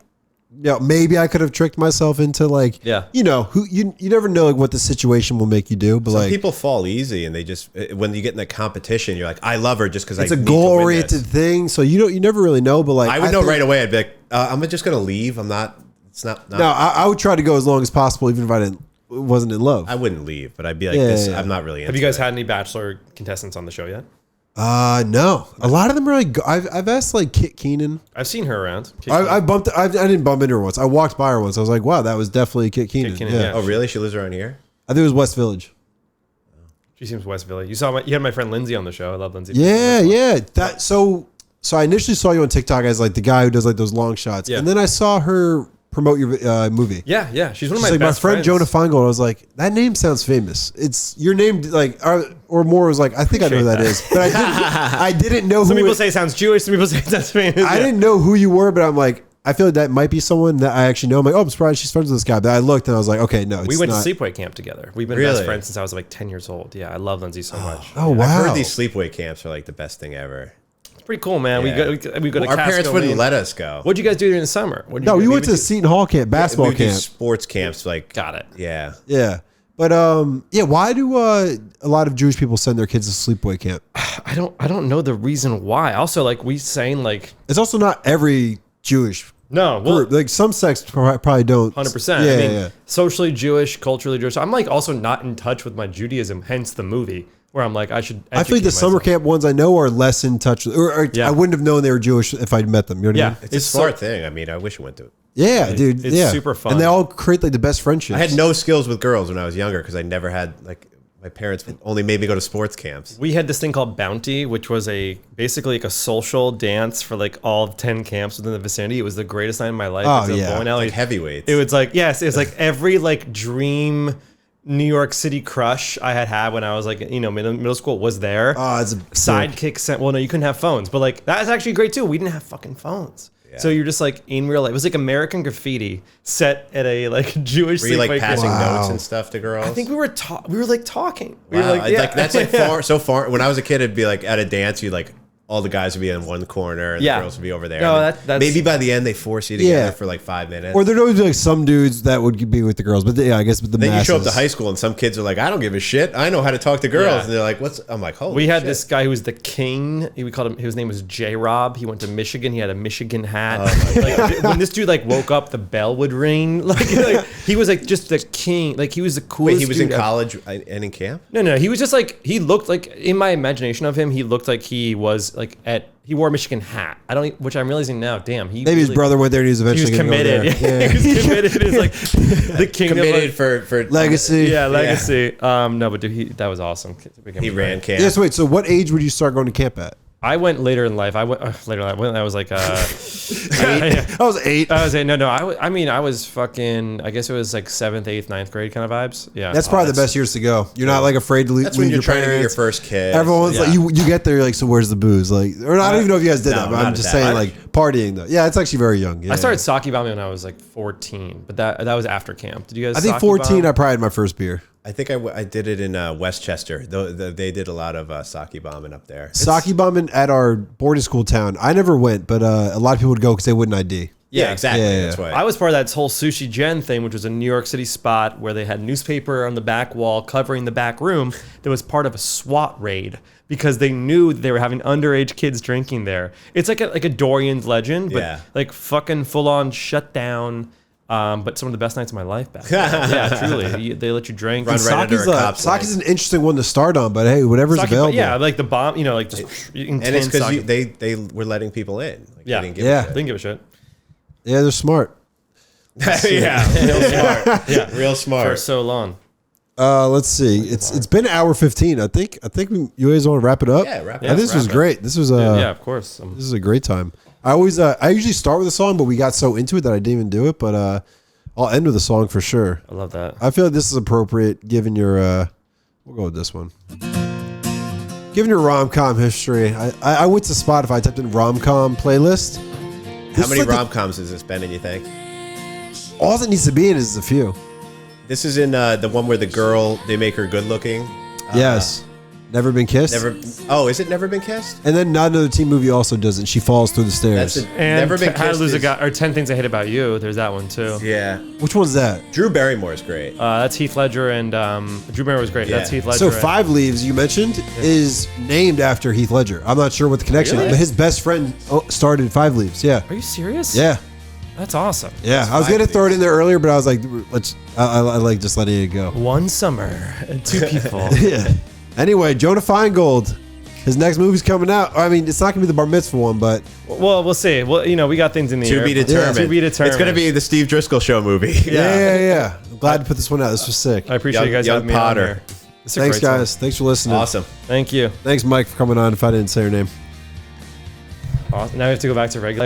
Yeah, maybe I could have tricked myself into like, you know, who you never know like what the situation will make you do. But some people fall easy, and they just when you get in the competition, you're like, I love her just because it's a goal oriented thing. So you never really know. But like, I would know right away. I'd be like, I'm just gonna leave. I'm not. It's not. No, I would try to go as long as possible, even if I wasn't in love. I wouldn't leave, but I'd be like, this. I'm not really. Have you guys had any Bachelor contestants on the show yet? No. A lot of them are like I've asked like Kit Keenan. I've seen her around. I didn't bump into her once. I walked by her once. I was like, wow, that was definitely Kit Keenan. Yeah. Oh, really? She lives around here? I think it was West Village. She seems West Village. You had my friend Lindsay on the show. I love Lindsay. Yeah. So I initially saw you on TikTok as like the guy who does like those long shots, and then I saw her promote your movie. Yeah. She's one of my like best my friend friends. Jonah Feingold. I was like, that name sounds famous. It's your name, like, or more was like, I think I know who that is, but I didn't know. Some people say it sounds Jewish. Some people say it sounds famous. I didn't know who you were, but I'm like, I feel like that might be someone that I actually know. I'm like, oh, I'm surprised she's friends with this guy. But I looked and I was like, okay, no. We went to sleepaway camp together. We've been best friends since I was like 10 years old. Yeah, I love Lindsay so much. Oh wow! I've heard these sleepaway camps are like the best thing ever. Pretty cool, man. Yeah. We go to our parents wouldn't let us go. What'd you guys do during the summer? We went to Seton Hall camp, basketball camp, sports camps. Like, got it. Yeah. But why do a lot of Jewish people send their kids to sleepaway camp? I don't know the reason why. Also, like we saying like it's also not every Jewish. No, well, like some sects probably don't. 100%. I mean, socially Jewish, culturally Jewish. I'm like also not in touch with my Judaism. Hence the movie. Where I'm like, I should. I feel like the summer camp ones I know are less in touch with, or I wouldn't have known they were Jewish if I'd met them. You know what I mean? It's a smart thing. I mean, I wish I went to it. Yeah, dude. It's super fun. And they all create like the best friendships. I had no skills with girls when I was younger because I never had, like, my parents only made me go to sports camps. We had this thing called Bounty, which was basically like a social dance for like all 10 camps within the vicinity. It was the greatest night of my life. Oh, yeah. Like heavyweights. It was like, yes, it was like every like dream New York City crush I had when I was like, middle school was there. Oh, it's a sidekick sent. Well, no, you couldn't have phones, but like that's actually great too. We didn't have fucking phones. Yeah. So you're just like in real life. It was like American Graffiti set at a like Jewish. Were you like passing notes and stuff to girls? I think we were like talking. We were like, like that's like so far. When I was a kid, it'd be like at a dance, you like. All the guys would be in one corner and the girls would be over there. No, that's maybe by the end they force you together for like 5 minutes. Or there'd always be like some dudes that would be with the girls, but I guess with the then masses. You show up to high school and some kids are like, I don't give a shit. I know how to talk to girls, and they're like, "What's?" I'm like, "Holy!" We had this guy who was the king. We called him. His name was J-Rob. He went to Michigan. He had a Michigan hat. Like, when this dude like woke up, the bell would ring. Like he was like just the king. Like he was the coolest. Wait, he was dude in college and in camp? No. He was just like he looked like in my imagination of him. He looked like he was like He wore a Michigan hat. Which I'm realizing now. Damn, maybe his brother went there and he was eventually committed. Yeah. He was committed. He was like the king committed of for legacy. Yeah, legacy. No, but dude, that was awesome. He ran camp. Yes. Wait. So, what age would you start going to camp at? I went later in life. I went later in life. I was like, 8. I was 8. I was 8. No. I was fucking. I guess it was like 7th, 8th, 9th grade kind of vibes. Yeah. That's probably the best years to go. You're not like afraid to leave. That's when you're your trying parents. to get your first kid. Everyone's like, you get there, you're like, so where's the booze? Like, or I don't even know if you guys did that. But I'm just saying, like, partying though. Yeah, it's actually very young. Yeah. I started sake bombing when I was like 14, but that was after camp. Did you guys? I think 14. I probably had my first beer. I think I did it in Westchester. They did a lot of sake bombing up there. Sake bombing at our boarding school town. I never went, but a lot of people would go because they wouldn't ID. Yeah, exactly. Yeah. That's why. I was part of that whole Sushi Gen thing, which was a New York City spot where they had newspaper on the back wall covering the back room that was part of a SWAT raid because they knew they were having underage kids drinking there. It's like a Dorian's Legend, but like fucking full on shut down. But some of the best nights of my life back then. Yeah, truly. They let you drink. Run right under a cop's light. Sake's an interesting one to start on, but hey, whatever's available. Yeah, like the bomb, like just and it's because they were letting people in. Like, yeah, they didn't give a shit. Yeah, they're smart. Yeah, real smart. Yeah, real smart. For so long. Let's see. It's been an hour 15. I think you guys want to wrap it up. Yeah, wrap it up. up. This was great. This was yeah, of course. This is a great time. I usually start with a song, but we got so into it that I didn't even do it. But I'll end with a song for sure. I love that. I feel like this is appropriate given your. We'll go with this one. Given your rom-com history, I went to Spotify, typed in rom-com playlist. How many rom-coms has this been in, you think? All it needs to be in is a few. This is in the one where the girl, they make her good looking. Yes. Never Been Kissed? Is it Never Been Kissed? And then Not Another Teen Movie also does it. She falls through the stairs. And Never Been Kissed. How to Lose a Guy, or 10 Things I Hate About You. There's that one too. Yeah. Which one's that? Drew Barrymore's great. That's Heath Ledger and Drew Barrymore was great. Yeah. That's Heath Ledger. So Five Leaves, you mentioned, is named after Heath Ledger. I'm not sure what the connection is, but his best friend started Five Leaves. Yeah. Are you serious? Yeah. That's awesome. Yeah. I was going to throw it in there earlier, but I was like, I like just letting it go. One summer, two people. Yeah. Anyway, Jonah Feingold, his next movie's coming out. I mean, it's not going to be the Bar Mitzvah one, but... Well, we'll see. Well, we got things in the air. To be determined. To be determined. It's going to be the Steve Driscoll Show movie. Yeah. I'm glad to put this one out. This was sick. I appreciate you guys having me on here. Thanks, guys. Thanks for listening. Awesome. Thank you. Thanks, Mike, for coming on if I didn't say your name. Awesome. Now we have to go back to regular life.